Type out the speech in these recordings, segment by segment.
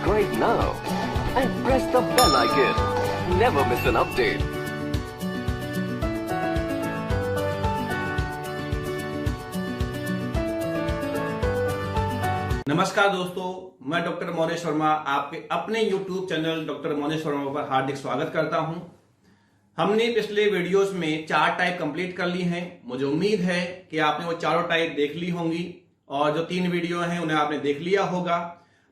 subscribe now and press the bell icon. Never miss an update. नमस्कार दोस्तों, मैं doctor मोनेश Sharma आपके अपने YouTube चैनल डॉक्टर मोनेश शर्मा पर हार्दिक स्वागत करता हूं। हमने पिछले वीडियोस में 4 टाइप कंप्लीट कर ली हैं। मुझे उम्मीद है कि आपने वो चारों टाइप देख ली होंगी और जो 3 वीडियो हैं उन्हें आपने देख लिया होगा,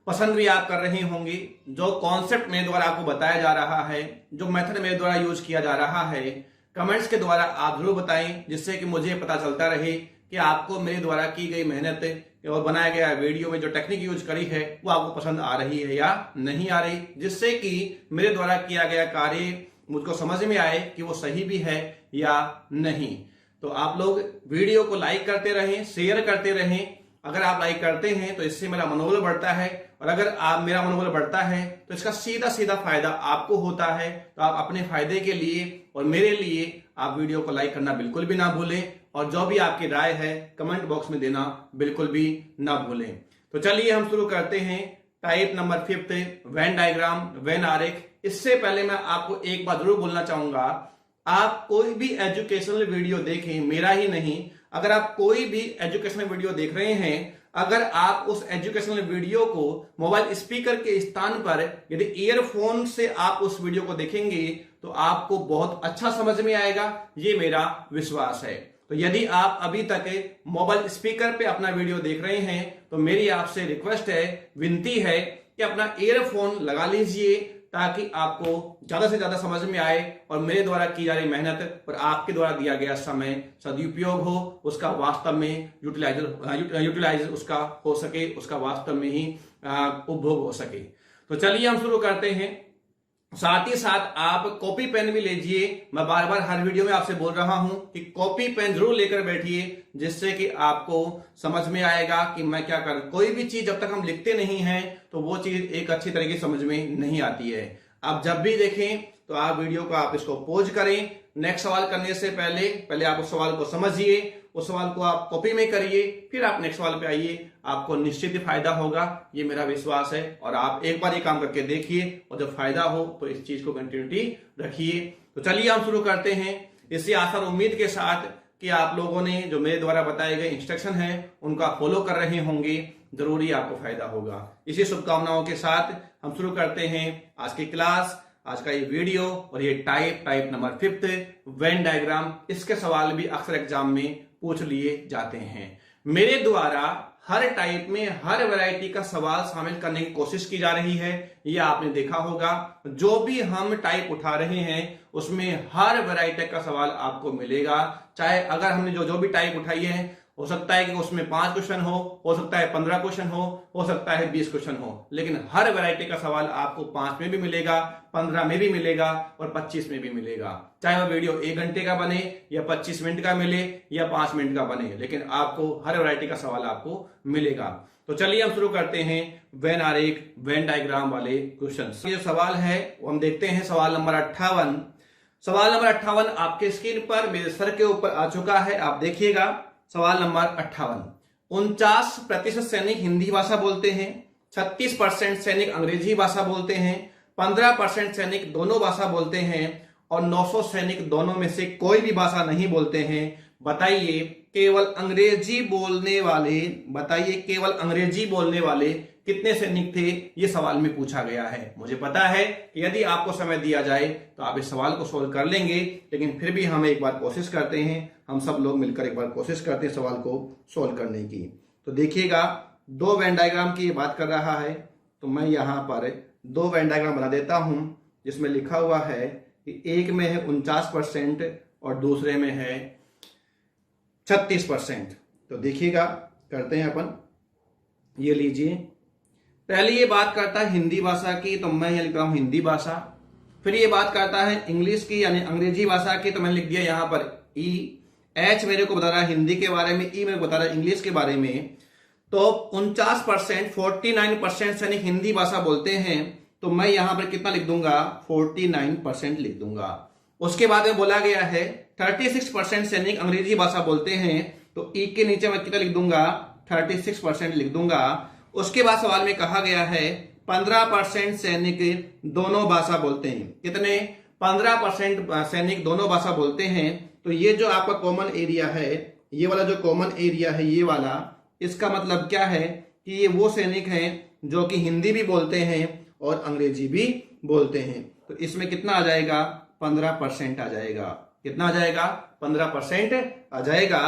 पसंद भी आप कर रहे होंगे। जो कॉन्सेप्ट मेरे द्वारा आपको बताया जा रहा है, जो मेथड मेरे द्वारा यूज किया जा रहा है, कमेंट्स के द्वारा आप जरूर बताएं, जिससे कि मुझे पता चलता रहे कि आपको मेरे द्वारा की गई मेहनत और बनाया गया वीडियो में जो टेक्निक यूज करी है वो आपको पसंद आ रही है या नहीं आ रही, जिससे कि मेरे द्वारा किया गया कार्य मुझको समझ में आए कि वो सही भी है या नहीं। तो आप लोग वीडियो को लाइक करते रहें, शेयर करते रहें। अगर आप लाइक करते हैं तो इससे मेरा मनोबल बढ़ता है, और अगर आप मेरा मनोबल बढ़ता है तो इसका सीधा सीधा फायदा आपको होता है। तो आप अपने फायदे के लिए और मेरे लिए आप वीडियो को लाइक करना बिल्कुल भी ना भूलें, और जो भी आपकी राय है कमेंट बॉक्स में देना बिल्कुल भी ना भूलें। तो चलिए हम शुरू करते हैं। Type number 5, Venn diagram, when आरेख। इससे पहले मैं आपको एक बात जरूर बोलना चाहूंगा, आप कोई भी एजुकेशनल वीडियो देखें, मेरा ही नहीं, अगर आप कोई भी एजुकेशनल वीडियो देख रहे हैं, अगर आप उस एजुकेशनल वीडियो को मोबाइल स्पीकर के स्थान पर यदि ईयरफोन से आप उस वीडियो को देखेंगे तो आपको बहुत अच्छा समझ में आएगा, ये मेरा विश्वास है। तो यदि आप अभी तक मोबाइल स्पीकर पे अपना वीडियो देख रहे हैं तो मेरी आपसे रिक्वेस्ट है, विनती है कि अपना ईयरफोन लगा लीजिए, ताकि आपको ज्यादा से ज्यादा समझ में आए और मेरे द्वारा की जा रही मेहनत और आपके द्वारा दिया गया समय सदुपयोग हो, उसका वास्तव में यूटिलाइज उसका हो सके, उसका वास्तव में ही उपभोग हो सके। तो चलिए हम शुरू करते हैं। साथ ही साथ आप कॉपी पेन भी लीजिए। मैं बार बार हर वीडियो में आपसे बोल रहा हूं कि कॉपी पेन जरूर लेकर बैठिए, जिससे कि आपको समझ में आएगा कि मैं क्या कर। कोई भी चीज जब तक हम लिखते नहीं हैं तो वो चीज एक अच्छी तरीके से समझ में नहीं आती है। आप जब भी देखें तो आप वीडियो को आप इसको पॉज करें। नेक्स्ट सवाल करने से पहले आप उस सवाल को समझिए, उस सवाल को आप कॉपी में करिए, फिर आप नेक्स्ट सवाल पे आइए। आपको निश्चित ही फायदा होगा, ये मेरा विश्वास है। और आप एक बार ये काम करके देखिए और जब फायदा हो तो इस चीज को कंटिन्यूटी रखिए। तो चलिए हम शुरू करते हैं, इसी आशा और उम्मीद के साथ कि आप लोगों ने जो मेरे द्वारा बताए गए इंस्ट्रक्शन है उनका फॉलो कर रहे होंगे। जरूरी आपको फायदा होगा। इसी शुभकामनाओं के साथ हम शुरू करते हैं आज की क्लास, आज का ये वीडियो। और ये टाइप नंबर 5, वेन डायग्राम। इसके सवाल भी अक्सर एग्जाम में पूछ लिए जाते हैं। मेरे द्वारा हर टाइप में हर वैरायटी का सवाल शामिल करने की कोशिश की जा रही है। ये आपने देखा होगा, जो भी हम टाइप उठा रहे हैं उसमें हर वैरायटी का सवाल आपको मिलेगा। चाहे अगर हमने जो भी टाइप उठाई है, हो सकता है कि उसमें 5 क्वेश्चन हो सकता है 15 क्वेश्चन हो सकता है 20 क्वेश्चन हो, लेकिन हर वैरायटी का सवाल आपको 5 में भी मिलेगा, 15 में भी मिलेगा और 25 में भी मिलेगा। चाहे वो वीडियो 1 घंटे का बने या 25 मिनट का मिले या 5 मिनट का बने, लेकिन आपको हर वैरायटी का सवाल आपको मिलेगा। तो चलिए हम शुरू करते हैं वेन आरेख, वेन डायग्राम वाले क्वेश्चन। ये जो सवाल है वो हम देखते हैं। सवाल नंबर 58। सवाल नंबर 58 आपके स्क्रीन पर मेरे सर के ऊपर आ चुका है, आप देखिएगा। सवाल नंबर 58। 49% सैनिक हिंदी भाषा बोलते हैं, 36% सैनिक अंग्रेजी भाषा बोलते हैं, 15% सैनिक दोनों भाषा बोलते हैं और 900 सैनिक दोनों में से कोई भी भाषा नहीं बोलते हैं। बताइए केवल अंग्रेजी बोलने वाले कितने सैनिक थे, ये सवाल में पूछा गया है। मुझे पता है कि यदि आपको समय दिया जाए तो आप इस सवाल को सोल्व कर लेंगे, लेकिन फिर भी हम एक बार कोशिश करते हैं। हम सब लोग मिलकर एक बार कोशिश करते हैं सवाल को सोल्व करने की। तो देखिएगा, 2 वेन डायग्राम की बात कर रहा है, तो मैं यहां पर 2 वेन डायग्राम बना देता हूं, जिसमें लिखा हुआ है कि एक में है 49% और दूसरे में है 36%। तो देखिएगा, करते हैं अपन। ये लीजिए, पहले ये बात करता है हिंदी भाषा की, तो मैं यहां लिख रहा हूं हिंदी भाषा। फिर ये बात करता है इंग्लिश की यानी अंग्रेजी भाषा की, तो मैंने लिख दिया यहां पर ई। एच मेरे को बता रहा है हिंदी के बारे में, ई मेरे को बता रहा है इंग्लिश के बारे में। तो 49% सैनिक हिंदी भाषा बोलते हैं, तो मैं यहां पर कितना लिख दूंगा, 49% लिख दूंगा। उसके बाद में बोला गया है 36% सैनिक अंग्रेजी भाषा बोलते हैं, तो ई के नीचे मैं कितना लिख दूंगा, 36% लिख दूंगा। उसके बाद सवाल में कहा गया है 15% सैनिक दोनों भाषा बोलते हैं। कितने? 15% सैनिक दोनों भाषा बोलते हैं। तो ये जो आपका कॉमन एरिया है, ये वाला जो कॉमन एरिया है ये वाला, इसका मतलब क्या है कि ये वो सैनिक हैं जो कि हिंदी भी बोलते हैं और अंग्रेजी भी बोलते हैं। तो इसमें कितना आ जाएगा? 15% आ जाएगा। कितना आ जाएगा? 15% आ जाएगा।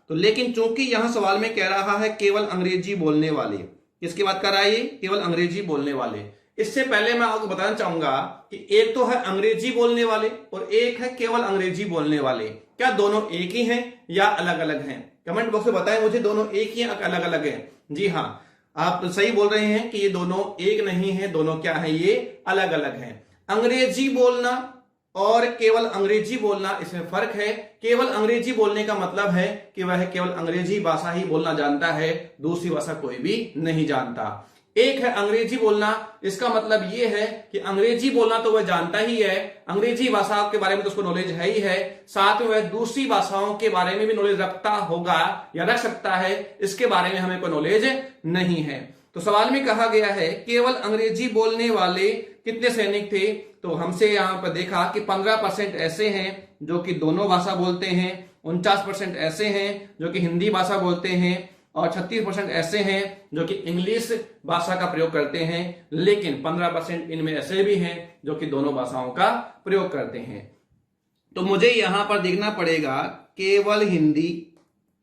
तो लेकिन चूंकि यहां सवाल में कह रहा है केवल अंग्रेजी बोलने वाले, किसकी बात कर रहा है ये? केवल अंग्रेजी बोलने वाले। इससे पहले मैं आपको बताना चाहूंगा कि एक तो है अंग्रेजी बोलने वाले और एक है केवल अंग्रेजी बोलने वाले। क्या दोनों एक ही हैं या अलग अलग हैं? कमेंट बॉक्स में बताएं मुझे, दोनों एक ही हैं अलग अलग हैं? जी हाँ, आप सही बोल रहे हैं कि ये दोनों एक नहीं है, दोनों क्या है? ये अलग अलग हैं। अंग्रेजी बोलना और केवल अंग्रेजी बोलना, इसमें फर्क है। केवल अंग्रेजी बोलने का मतलब है कि वह केवल अंग्रेजी भाषा ही बोलना जानता है, दूसरी भाषा कोई भी नहीं जानता। एक है अंग्रेजी बोलना, इसका मतलब यह है कि अंग्रेजी बोलना तो वह जानता ही है, अंग्रेजी भाषा के बारे में तो उसको नॉलेज है ही है, साथ में वह दूसरी भाषाओं के बारे में भी नॉलेज रखता होगा या रख सकता है, इसके बारे में हमें कोई नॉलेज नहीं है। तो सवाल में कहा गया है केवल अंग्रेजी बोलने वाले कितने सैनिक थे? तो हमसे यहां पर देखा कि 15% ऐसे हैं जो कि दोनों भाषा बोलते हैं, 49% ऐसे हैं जो कि हिंदी भाषा बोलते हैं और 36% ऐसे हैं जो कि इंग्लिश भाषा का प्रयोग करते हैं। लेकिन 15% इनमें ऐसे भी हैं जो कि दोनों भाषाओं का प्रयोग करते हैं। तो मुझे यहां पर देखना पड़ेगा केवल हिंदी,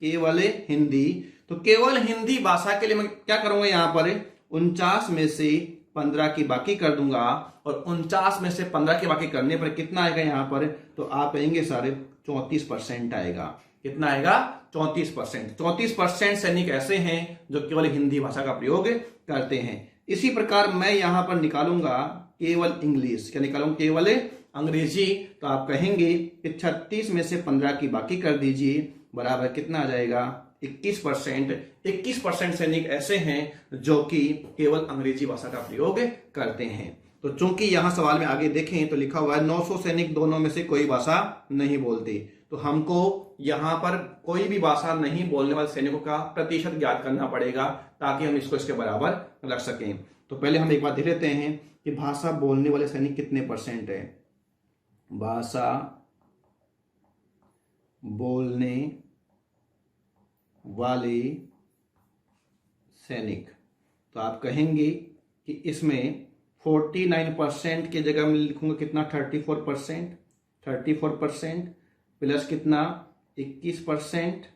केवल हिंदी। तो केवल हिंदी भाषा के लिए मैं क्या करूंगा? यहां पर 49 में से 15 की बाकी कर दूंगा और 49 में से 15 की बाकी करने पर कितना आएगा यहां पर? तो आप कहेंगे सारे 34% आएगा। कितना आएगा? 34%। 34% सैनिक ऐसे हैं जो केवल हिंदी भाषा का प्रयोग करते हैं। इसी प्रकार मैं यहां पर निकालूंगा केवल इंग्लिश। क्या निकालूंगा? केवल अंग्रेजी। तो आप कहेंगे कि 36 में से 15 की बाकी कर दीजिए, बराबर कितना आ जाएगा? 21%। 21% सैनिक ऐसे हैं जो कि केवल अंग्रेजी भाषा का प्रयोग करते हैं। तो चूंकि यहां सवाल में आगे देखें तो लिखा हुआ है 900 सैनिक दोनों में से कोई भाषा नहीं बोलते। तो हमको यहां पर कोई भी भाषा नहीं बोलने वाले सैनिकों का प्रतिशत ज्ञात करना पड़ेगा ताकि हम इसको इसके बराबर रख सकें। तो पहले हम एक बात देख लेते हैं कि भाषा बोलने वाले सैनिक कितने परसेंट है। भाषा बोलने वाले सैनिक, तो आप कहेंगे कि इसमें 49% की जगह मैं लिखूंगा कितना? 34%। 34% प्लस कितना? 21%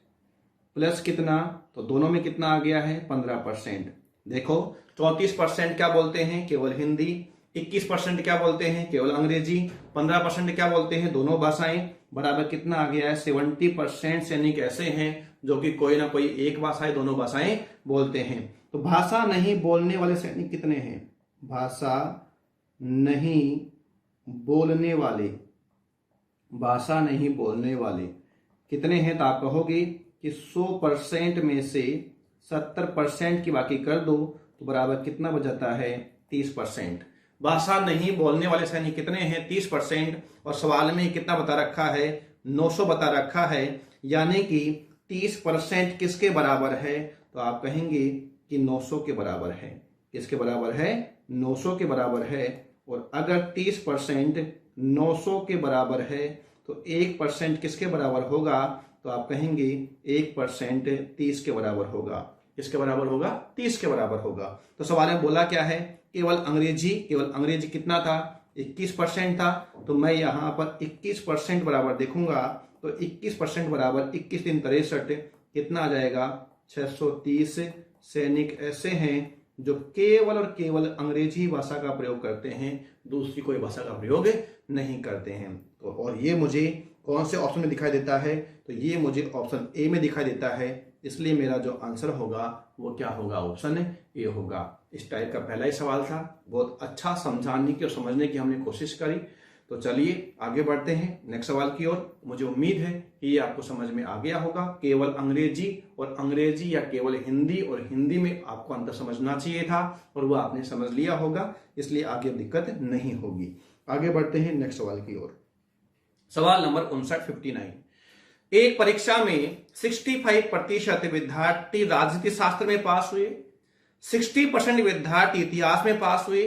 प्लस कितना? तो दोनों में कितना आ गया है? 15%। देखो 34% क्या बोलते हैं? केवल हिंदी। 21% क्या बोलते हैं? केवल अंग्रेजी। 15% क्या बोलते हैं? दोनों भाषाएं। बराबर कितना आ गया है? 70% सैनिक ऐसे हैं जो कि कोई ना कोई एक भाषा है, दोनों भाषाएं बोलते हैं। तो भाषा नहीं बोलने वाले सैनिक कितने हैं? भाषा नहीं बोलने वाले, भाषा नहीं बोलने वाले कितने हैं? तो आप कहोगे कि 100% में से 70% की बाकी कर दो तो बराबर कितना बच जाता है? 30%। भाषा नहीं बोलने वाले सैनिक कितने हैं? 30%। और सवाल में कितना बता रखा है? 900 बता रखा है, यानी कि 30% किसके बराबर है? तो आप कहेंगे कि 900 के बराबर है। किसके बराबर है? 900 के बराबर है। और अगर 30% 900 के बराबर है तो 1% किसके बराबर होगा? तो आप कहेंगे 1% 30 के बराबर होगा। किसके बराबर होगा? 30 के बराबर होगा। तो सवाल में बोला क्या है? केवल अंग्रेजी। केवल अंग्रेजी कितना था? 21% था। तो मैं यहां पर 21% बराबर देखूंगा तो 21% बराबर 21 3 63 कितना आ जाएगा? 630 सैनिक ऐसे हैं जो केवल और केवल अंग्रेजी भाषा का प्रयोग करते हैं, दूसरी कोई भाषा का प्रयोग नहीं करते हैं। तो और ये मुझे कौन से ऑप्शन में दिखाई देता है? तो ये मुझे ऑप्शन ए में दिखाई देता है। इसलिए मेरा जो आंसर होगा वो क्या होगा? ऑप्शन ए होगा। इस टाइप का पहला ही सवाल था। बहुत अच्छा समझाने की और समझने की हमने कोशिश करी। तो चलिए आगे बढ़ते हैं नेक्स्ट सवाल की ओर। मुझे उम्मीद है कि ये आपको समझ में आ गया होगा। केवल अंग्रेजी और अंग्रेजी या केवल हिंदी और हिंदी में आपको अंतर समझना चाहिए था और वो आपने समझ लिया होगा, इसलिए आगे दिक्कत नहीं होगी। आगे बढ़ते हैं नेक्स्ट सवाल की ओर। सवाल नंबर 59। एक परीक्षा में 65% विद्यार्थी राजनीति शास्त्र में पास हुए, 60% विद्यार्थी इतिहास में पास हुए,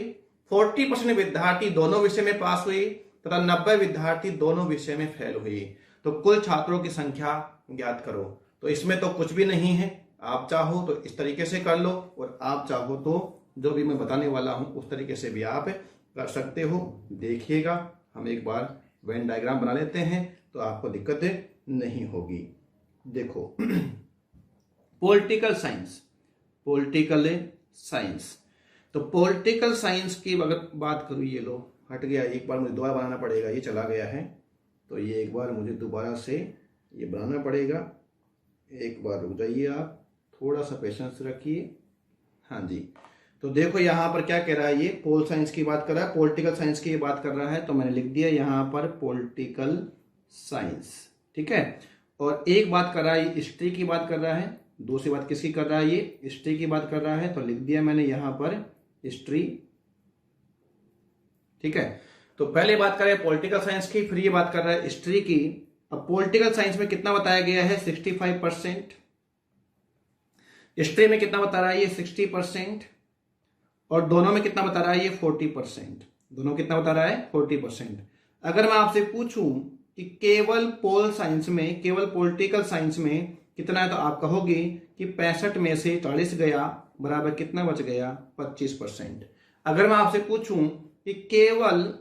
40% विद्यार्थी दोनों विषय में पास हुए तथा 90 विद्यार्थी दोनों विषय में फेल हुए। तो कुल छात्रों की संख्या ज्ञात करो। तो इसमें तो कुछ भी नहीं है, आप चाहो तो इस तरीके से कर लो और आप चाहो तो जो भी मैं बताने वाला हूं उस तरीके से भी आप कर सकते हो। देखिएगा, हम एक बार वेन डायग्राम बना लेते हैं तो आपको दिक्कत नहीं होगी। देखो पॉलिटिकल साइंस, पॉलिटिकल साइंस, तो पॉलिटिकल साइंस की अगर बात करूं, ये लो हट गया, एक बार मुझे दोबारा बनाना पड़ेगा, ये चला गया है तो ये एक बार मुझे दोबारा से ये बनाना पड़ेगा। एक बार रुक जाइए, आप थोड़ा सा पेशेंस रखिए। हाँ जी, तो देखो यहाँ पर क्या कह रहा है, ये पोल साइंस की बात कर रहा है, पॉलिटिकल साइंस की बात कर रहा है, तो मैंने लिख दिया यहाँ पर पॉलिटिकल साइंस, ठीक है। और एक बात कर रहा है, हिस्ट्री की बात कर रहा है, दूसरी बात किसकी कर रहा है, ये हिस्ट्री की बात कर रहा है, तो लिख दिया मैंने यहाँ पर हिस्ट्री, ठीक है। तो पहले बात कर रहे हैं पॉलिटिकल साइंस की, फिर ये बात कर रहा है हिस्ट्री की। अब पॉलिटिकल साइंस में कितना बताया गया है, 65%, हिस्ट्री में कितना बता रहा है, ये 60%, और दोनों में कितना बता रहा है, ये 40%। दोनों कितना बता रहा है, 40%। अगर मैं आपसे पूछूं कि केवल पोल साइंस में, केवल पॉलिटिकल साइंस में कितना है, तो आप कहोगे कि 65 में से 40 गया, बराबर कितना बच गया, 25%। अगर मैं आपसे पूछूं कि केवल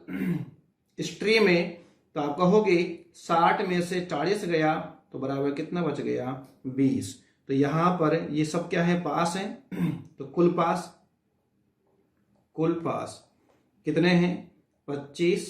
हिस्ट्री में, तो आप कहोगे 60 में से 40 गया तो बराबर कितना बच गया, 20। तो यहां पर ये सब क्या है, पास है। तो कुल पास, कुल पास कितने हैं, 25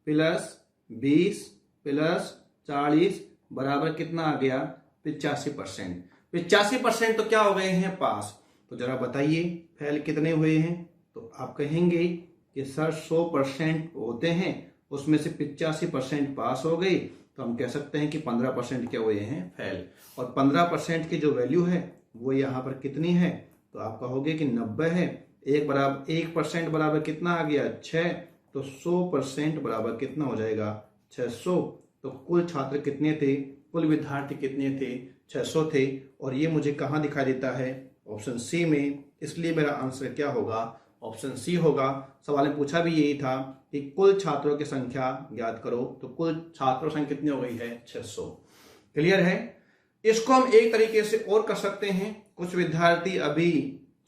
प्लस 20 प्लस 40 बराबर कितना आ गया, 85%। 85% तो क्या हो गए हैं, पास। तो जरा बताइए फेल कितने हुए हैं, तो आप कहेंगे कि सर 100% होते हैं, उसमें से 85% पास हो गई, तो हम कह सकते हैं कि 15% क्या हुए हैं, फेल। और 15% की जो वैल्यू है वो यहाँ पर कितनी है, तो आप कहोगे कि 90 है। 1% बराबर कितना आ गया, 6। तो 100% बराबर कितना हो जाएगा, 600। तो कुल छात्र कितने थे, कुल विद्यार्थी कितने थे, 600 थे। और ये मुझे कहाँ दिखाई देता है, ऑप्शन सी में, इसलिए मेरा आंसर क्या होगा, ऑप्शन सी होगा। सवाल में पूछा भी यही था कि कुल छात्रों की संख्या ज्ञात करो, तो कुल छात्रों संख्या कितनी हो गई है, 600। क्लियर है। इसको हम एक तरीके से और कर सकते हैं। कुछ विद्यार्थी अभी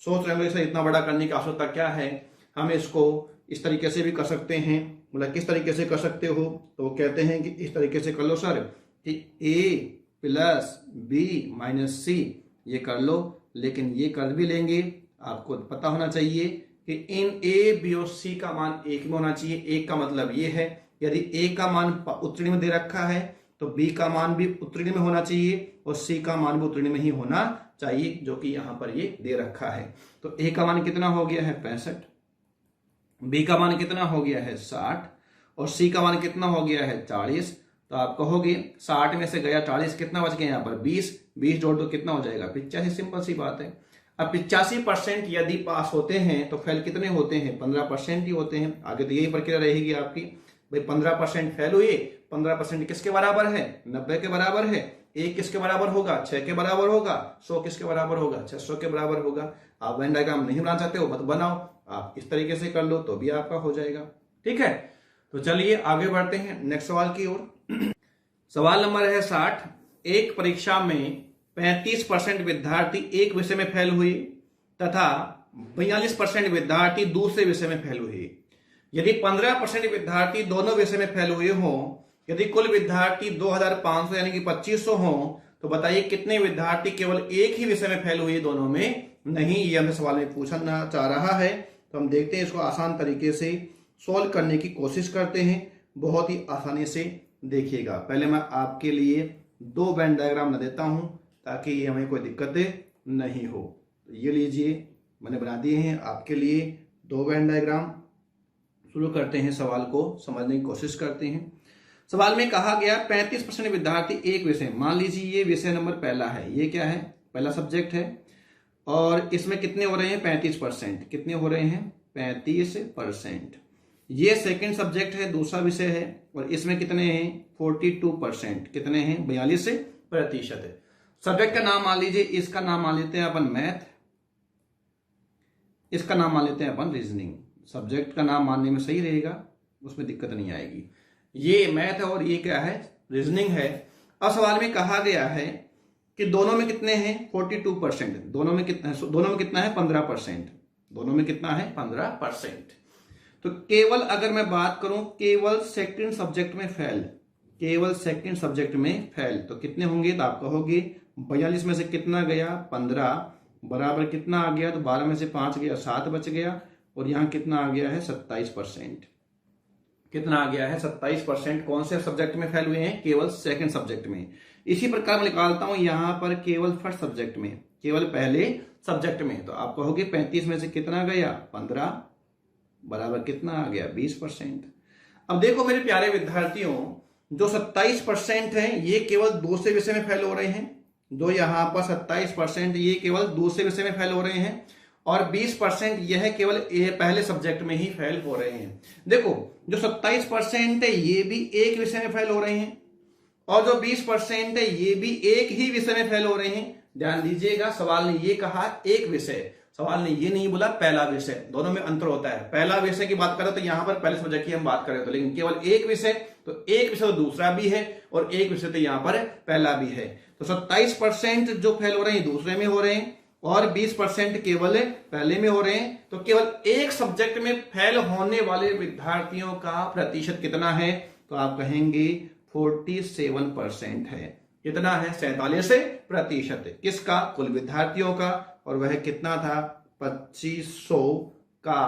सोच रहे होंगे इतना बड़ा करने की आवश्यकता क्या है, हम इसको इस तरीके से भी कर सकते हैं। मतलब किस तरीके से कर सकते हो, तो वो कहते हैं कि इस तरीके से कर लो सर कि a प्लस बी माइनस सी, ये कर लो। लेकिन ये कर भी लेंगे, आपको पता होना चाहिए कि इन a b और c का मान एक में होना चाहिए। एक का मतलब ये है, यदि a का मान उत्तरी में दे रखा है तो b का मान भी उत्तरी में होना चाहिए और c का मान भी उत्तरी में ही होना चाहिए, जो कि यहां पर ये दे रखा है। तो a का मान कितना हो गया है, 65, b का मान कितना हो गया है, 60, और c का मान कितना हो गया है, 40। तो आप कहोगे 60 में से गया 40, कितना बच गया यहाँ पर, 20 जोड़ दो कितना हो जाएगा, 85। सिंपल सी बात है। अब 85% यदि पास होते हैं तो फेल कितने होते हैं, 15% ही होते हैं। आगे तो यही प्रक्रिया रहेगी आपकी, भाई 15% फेल हुए, 15% किसके बराबर है, 90 के बराबर है। 1 किसके बराबर होगा, 6 के बराबर होगा। 100 किसके बराबर होगा, 600 के बराबर होगा। आप वेन डायग्राम नहीं बनाना चाहते हो मत बनाओ, आप इस तरीके से कर लो तो भी आपका हो जाएगा। ठीक है, तो चलिए आगे बढ़ते हैं नेक्स्ट सवाल की ओर। सवाल नंबर है 60। एक परीक्षा में 35% विद्यार्थी एक विषय में फेल हुए तथा 42% विद्यार्थी दूसरे विषय में फेल हुए। यदि 15% विद्यार्थी दोनों विषय में फेल हुए हों, यदि कुल विद्यार्थी 2500 यानी कि 2500 हों, तो बताइए कितने विद्यार्थी केवल एक ही विषय में फेल हुए, दोनों में नहीं। ये हमें सवाल में पूछना चाह रहा है, तो हम देखते हैं इसको आसान तरीके से सोल्व करने की कोशिश करते हैं। बहुत ही आसानी से देखिएगा। पहले मैं आपके लिए 2 वेन डायग्राम बना देता हूं ताकि हमें कोई दिक्कत नहीं हो। तो ये लीजिए, मैंने बना दिए हैं आपके लिए 2 वेन डायग्राम। शुरू करते हैं, सवाल को समझने की कोशिश करते हैं। सवाल में कहा गया 35% विद्यार्थी एक विषय, मान लीजिए ये विषय नंबर पहला है, ये क्या है, पहला सब्जेक्ट है, और इसमें कितने हो रहे हैं, 35%। कितने हो रहे हैं, 35%। ये सेकंड सब्जेक्ट है, दूसरा विषय है, और इसमें कितने हैं, 42%। कितने हैं, 42%। सब्जेक्ट का नाम मान लीजिए, इसका नाम मान लेते हैं अपन मैथ, इसका नाम मान लेते हैं अपन रीजनिंग। सब्जेक्ट का नाम मानने में सही रहेगा, उसमें दिक्कत नहीं आएगी। ये मैथ है और ये क्या है, रीजनिंग है। अब सवाल में कहा गया है कि दोनों में कितने हैं 42%, दोनों में कितना है 15%, दोनों में कितना है 15%। तो केवल अगर मैं बात करूं केवल सेकंड सब्जेक्ट में फेल, केवल सेकंड सब्जेक्ट में फेल, तो कितने होंगे, तो आप कहोगे 42 में से कितना गया 15 बराबर कितना आ गया, तो 12 में से 5 गया 7 बच गया, और यहां कितना आ गया है 27%। कितना आ गया है 27%। कौन से सब्जेक्ट में फेल हुए हैं, केवल सेकंड सब्जेक्ट में। इसी प्रकार मैं निकालता हूं यहां पर केवल फर्स्ट सब्जेक्ट में, केवल पहले सब्जेक्ट में, तो आप कहोगे 35 में से कितना गया 15 बराबर कितना आ गया 20%। अब देखो मेरे प्यारे विद्यार्थियों, जो 27% है ये केवल दूसरे विषय में फेल हो रहे हैं, जो यहां पर 27% ये केवल दूसरे विषय में फेल हो रहे हैं, और 20% यह केवल पहले सब्जेक्ट में ही फेल हो रहे हैं। देखो जो 27% है ये भी एक विषय में फेल हो रहे हैं, और जो 20% है ये भी एक ही विषय में फेल हो रहे हैं। ध्यान दीजिएगा, सवाल ने ये कहा एक विषय, सवाल ने ये नहीं बोला पहला विषय, दोनों में अंतर होता है। पहला विषय की बात करें तो यहां पर पहले सब्जेक्ट की हम बात करें तो, लेकिन केवल एक विषय, तो एक विषय तो दूसरा भी है और एक विषय तो यहां पर पहला भी है। तो 27% जो फेल हो रहे हैं दूसरे में हो रहे हैं, और 20% केवल पहले में हो रहे हैं। तो केवल एक सब्जेक्ट में फेल होने वाले विद्यार्थियों का प्रतिशत कितना है, तो आप कहेंगे 47% है। कितना है 47%। किसका, कुल विद्यार्थियों का, और वह कितना था 2500 का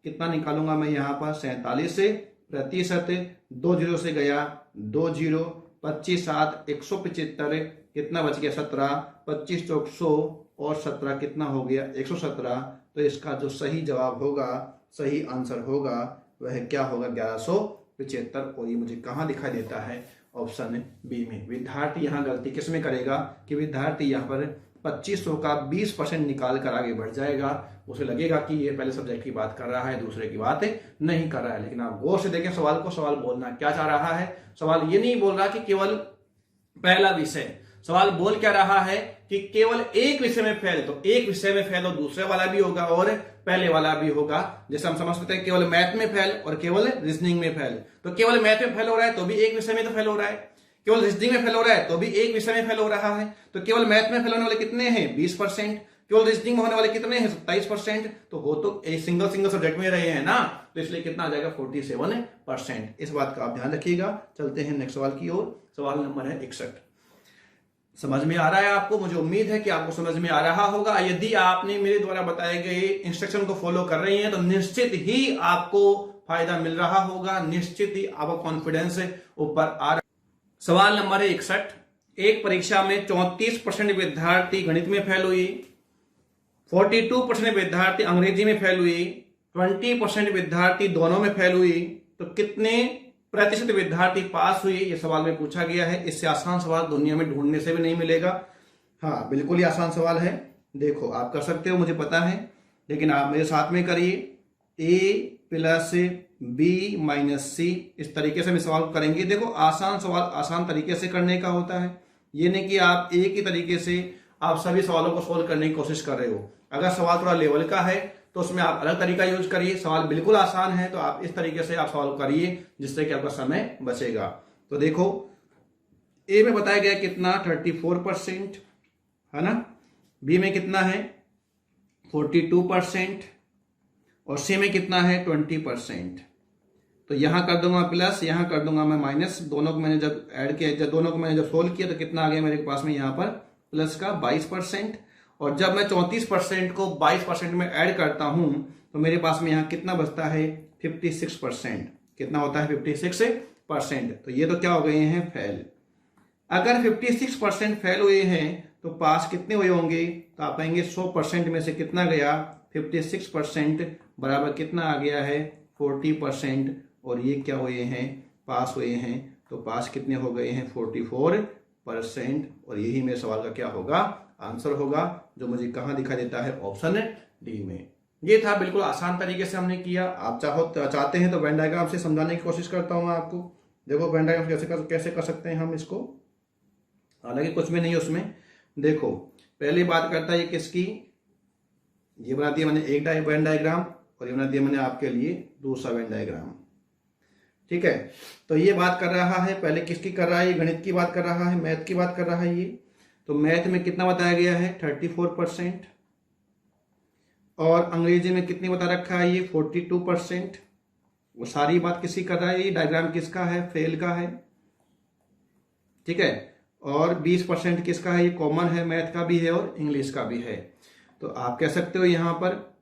कितना निकालूंगा मैं यहां पर 47%, 2 जीरो से गया 2 जीरो, 25 7 175, कितना बच गया 17, 25 चौक 100 और 17 कितना हो गया 117। तो इसका जो सही जवाब होगा, सही आंसर होगा वह क्या होगा 1175, और ये मुझे कहां दिखाई देता है, ऑप्शन बी में। विद्यार्थी यहां गलती किस में करेगा कि विद्यार्थी यहां पर 2500 का 20% निकाल कर आगे बढ़ जाएगा। उसे लगेगा कि ये पहले सब्जेक्ट की बात कर रहा है, दूसरे की बात नहीं कर रहा है। लेकिन आप गौर से देखें सवाल को, सवाल बोलना क्या चाह रहा है, सवाल ये नहीं बोल रहा कि केवल पहला विषय, सवाल बोल क्या रहा है कि केवल एक विषय में फेल, तो एक विषय में फेल तो दूसरे वाला भी होगा और पहले वाला भी होगा। जैसे हम समझ सकते हैं केवल मैथ में फेल और केवल रीजनिंग में फेल, तो केवल मैथ में फेल हो रहा है तो भी एक विषय में तो फेल हो रहा है, केवल रीजनिंग में फेल हो रहा है तो भी एक विषय में फेल हो रहा है। तो केवल मैथ में फेल होने वाले कितने हैं 20%, केवल रीजनिंग में होने वाले कितने हैं 27%, तो हो तो एक सिंगल सब्जेक्ट में रहे हैं ना, तो इसलिए कितना आ जाएगा 47%। इस बात का आप ध्यान रखिएगा। चलते हैं नेक्स्ट सवाल की ओर। सवाल नंबर है 61। समझ में आ रहा है आपको, मुझे उम्मीद है कि आपको समझ में आ रहा होगा। यदि आपने मेरे द्वारा बताए गए इंस्ट्रक्शन को फॉलो कर रहे हैं तो निश्चित ही आपको फायदा मिल रहा होगा, निश्चित ही आपका कॉन्फिडेंस ऊपर आ रहा। सवाल नंबर है 61। एक परीक्षा में 34% विद्यार्थी गणित में फेल हुई, 42% विद्यार्थी अंग्रेजी में फेल हुई, 20% विद्यार्थी दोनों में फेल हुई, तो कितने प्रतिशत विद्यार्थी पास हुए, ये सवाल में पूछा गया है। इससे आसान सवाल दुनिया में ढूंढने से भी नहीं मिलेगा। हाँ बिल्कुल ही आसान सवाल है। देखो आप कर सकते हो, मुझे पता है, लेकिन आप मेरे साथ में करिए। a प्लस b माइनस सी, इस तरीके से हम सवाल करेंगे। देखो आसान सवाल आसान तरीके से करने का होता है, ये नहीं कि आप एक ही तरीके से आप सभी सवालों को सोल्व करने की कोशिश कर रहे हो। अगर सवाल थोड़ा लेवल का है तो उसमें आप अलग तरीका यूज करिए। सवाल बिल्कुल आसान है तो आप इस तरीके से आप सवाल करिए जिससे कि आपका समय बचेगा। तो देखो ए में बताया गया कितना 34% है ना, बी में कितना है 42% और सी में कितना है 20%। तो यहां कर दूंगा प्लस, यहां कर दूंगा मैं माइनस। दोनों को मैंने जब ऐड किया, दोनों को मैंने जब सोल्व किया तो कितना आ गया मेरे पास में यहां पर प्लस का 22%। और जब मैं 34% को 22% में ऐड करता हूं तो मेरे पास में यहां कितना बचता है 56%। कितना होता है 56%। तो ये तो क्या हो गए हैं फेल। अगर 56% फेल हुए हैं तो पास कितने हुए होंगे, तो आप कहेंगे 100% में से कितना गया 56% बराबर कितना आ गया है 40%। और ये क्या हुए हैं पास हुए हैं, तो पास कितने हो गए हैं 44%। और यही मेरे सवाल का क्या होगा आंसर होगा, जो मुझे कहां दिखाई देता है ऑप्शन डी में। ये था बिल्कुल आसान तरीके से हमने किया। आप चाहते हैं तो वेन डायग्राम से समझाने की कोशिश करता हूं आपको। देखो वेन डायग्राम कैसे कर सकते हैं हम इसको, हालांकि कुछ भी नहीं है उसमें। देखो पहली बात करता है ये किसकी, ये बना दिया मैंने एक वेन डायग्राम और ये बना दिया मैंने आपके लिए दूसरा वेन डायग्राम। ठीक है, तो ये बात कर रहा है, पहले किसकी कर रहा है, ये गणित की बात कर रहा है, मैथ की बात कर रहा है ये। तो मैथ में कितना बताया गया है 34%, और अंग्रेजी में कितनी बता रखा है ये 42%। वो सारी बात किसकी कर रहा है, ये डायग्राम किसका है, फेल का है। ठीक है, और 20% किसका है, ये कॉमन है, मैथ का भी है और इंग्लिश का भी है। तो आप कह सकते हो यहां पर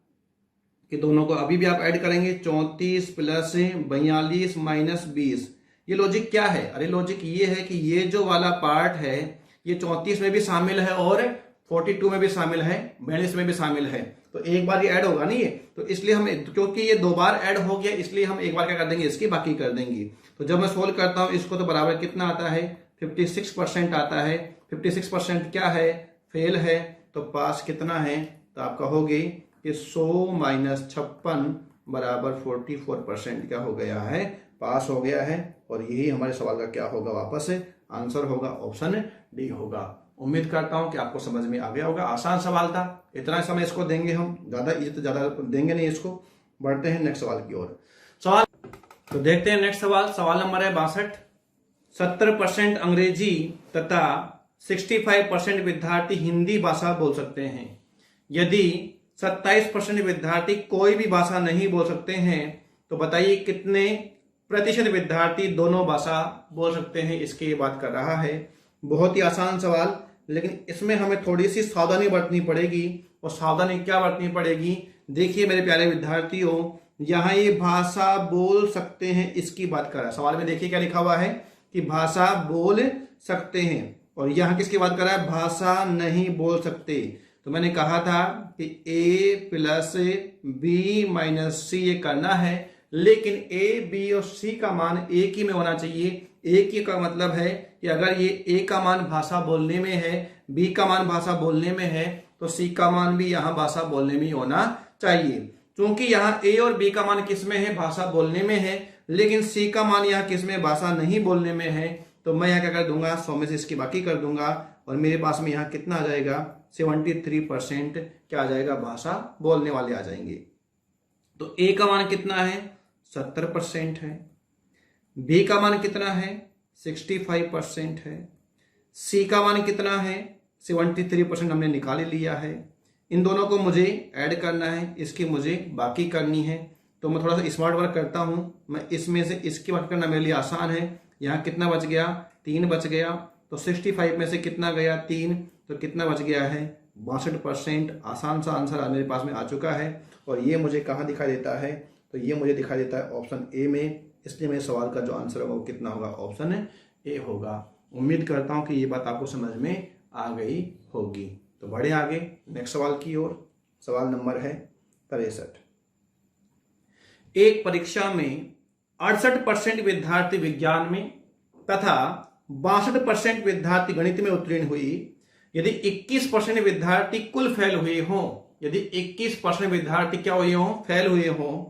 कि दोनों को अभी भी आप ऐड करेंगे, 34 प्लस 42 माइनस 20। ये लॉजिक क्या है, अरे लॉजिक ये है कि ये जो वाला पार्ट है ये 34 में भी शामिल है और 42 में भी शामिल है, 42 में भी शामिल है। तो एक बार ये ऐड होगा नहीं, ये तो इसलिए हम, क्योंकि ये दो बार ऐड हो गया इसलिए हम एक बार क्या कर देंगे, इसकी बाकी कर देंगे। तो जब मैं सोल्व करता हूं इसको तो बराबर कितना आता है 56% आता है। 56% क्या है, फेल है। तो पास कितना है, तो आप कहोगे कि 100 माइनस 56 बराबर 44% क्या हो गया है, पास हो गया है। और यही हमारे सवाल का क्या होगा, वापस आंसर होगा, ऑप्शन डी होगा। उम्मीद करता हूं कि आपको समझ में आ गया होगा। आसान सवाल था, इतना समय इसको देंगे हम, ज्यादा देंगे नहीं इसको। बढ़ते हैं नेक्स्ट सवाल की ओर। सवाल तो देखते हैं नेक्स्ट सवाल। सवाल नंबर है 62। 70% अंग्रेजी तथा 65% विद्यार्थी हिंदी भाषा बोल सकते हैं। यदि 27% विद्यार्थी कोई भी भाषा नहीं बोल सकते हैं तो बताइए कितने प्रतिशत विद्यार्थी दोनों भाषा बोल सकते हैं। इसकी बात कर रहा है। बहुत ही आसान सवाल, लेकिन इसमें हमें थोड़ी सी सावधानी बरतनी पड़ेगी। और सावधानी क्या बरतनी पड़ेगी, देखिए मेरे प्यारे विद्यार्थियों, यहाँ ये भाषा बोल सकते हैं इसकी बात कर रहा है। सवाल में देखिए क्या लिखा हुआ है कि भाषा बोल सकते हैं, और यहाँ किसकी बात कर रहा है, भाषा नहीं बोल सकते। तो मैंने कहा था कि a प्लस बी माइनस सी ये करना है, लेकिन a, b और c का मान एक ही में होना चाहिए। एक ही का मतलब है कि अगर ये a का मान भाषा बोलने में है, b का मान भाषा बोलने में है, तो c का मान भी यहाँ भाषा बोलने में होना चाहिए। क्योंकि यहाँ a और b का मान किस में है, भाषा बोलने में है, लेकिन c का मान यहाँ किस में, भाषा नहीं बोलने में है। तो मैं यहाँ क्या कर दूंगा, 100 में से इसकी बाकी कर दूंगा, और मेरे पास में यहाँ कितना आ जाएगा, 73% क्या आ जाएगा, भाषा बोलने वाले आ जाएंगे। तो a का मान कितना है, 70% है। b का मान कितना है, 65% है। c का मान कितना है, 73% हमने निकाल लिया है। इन दोनों को मुझे ऐड करना है, इसकी मुझे बाकी करनी है। तो मैं थोड़ा सा स्मार्ट वर्क करता हूं, मैं इसमें से इसकी बात करना मेरे लिए आसान है। यहाँ कितना बच गया, 3 बच गया। तो 65 में से कितना गया, 3, तो कितना बच गया है, 62%। आसान सा आंसर मेरे पास में आ चुका है। और ये मुझे कहाँ दिखाई देता है, तो ये मुझे दिखाई देता है ऑप्शन ए में। इसलिए मेरे सवाल का जो आंसर होगा वो कितना होगा, ऑप्शन ए होगा। उम्मीद करता हूं कि ये बात आपको समझ में आ गई होगी। तो बढ़े आगे नेक्स्ट सवाल की ओर। सवाल नंबर है 63। एक परीक्षा में 68% विद्यार्थी विज्ञान में तथा 62% विद्यार्थी गणित में उत्तीर्ण हुई। यदि 21% विद्यार्थी कुल फेल हुए हों, यदि 21% विद्यार्थी क्या हुए हों, फेल हुए हों,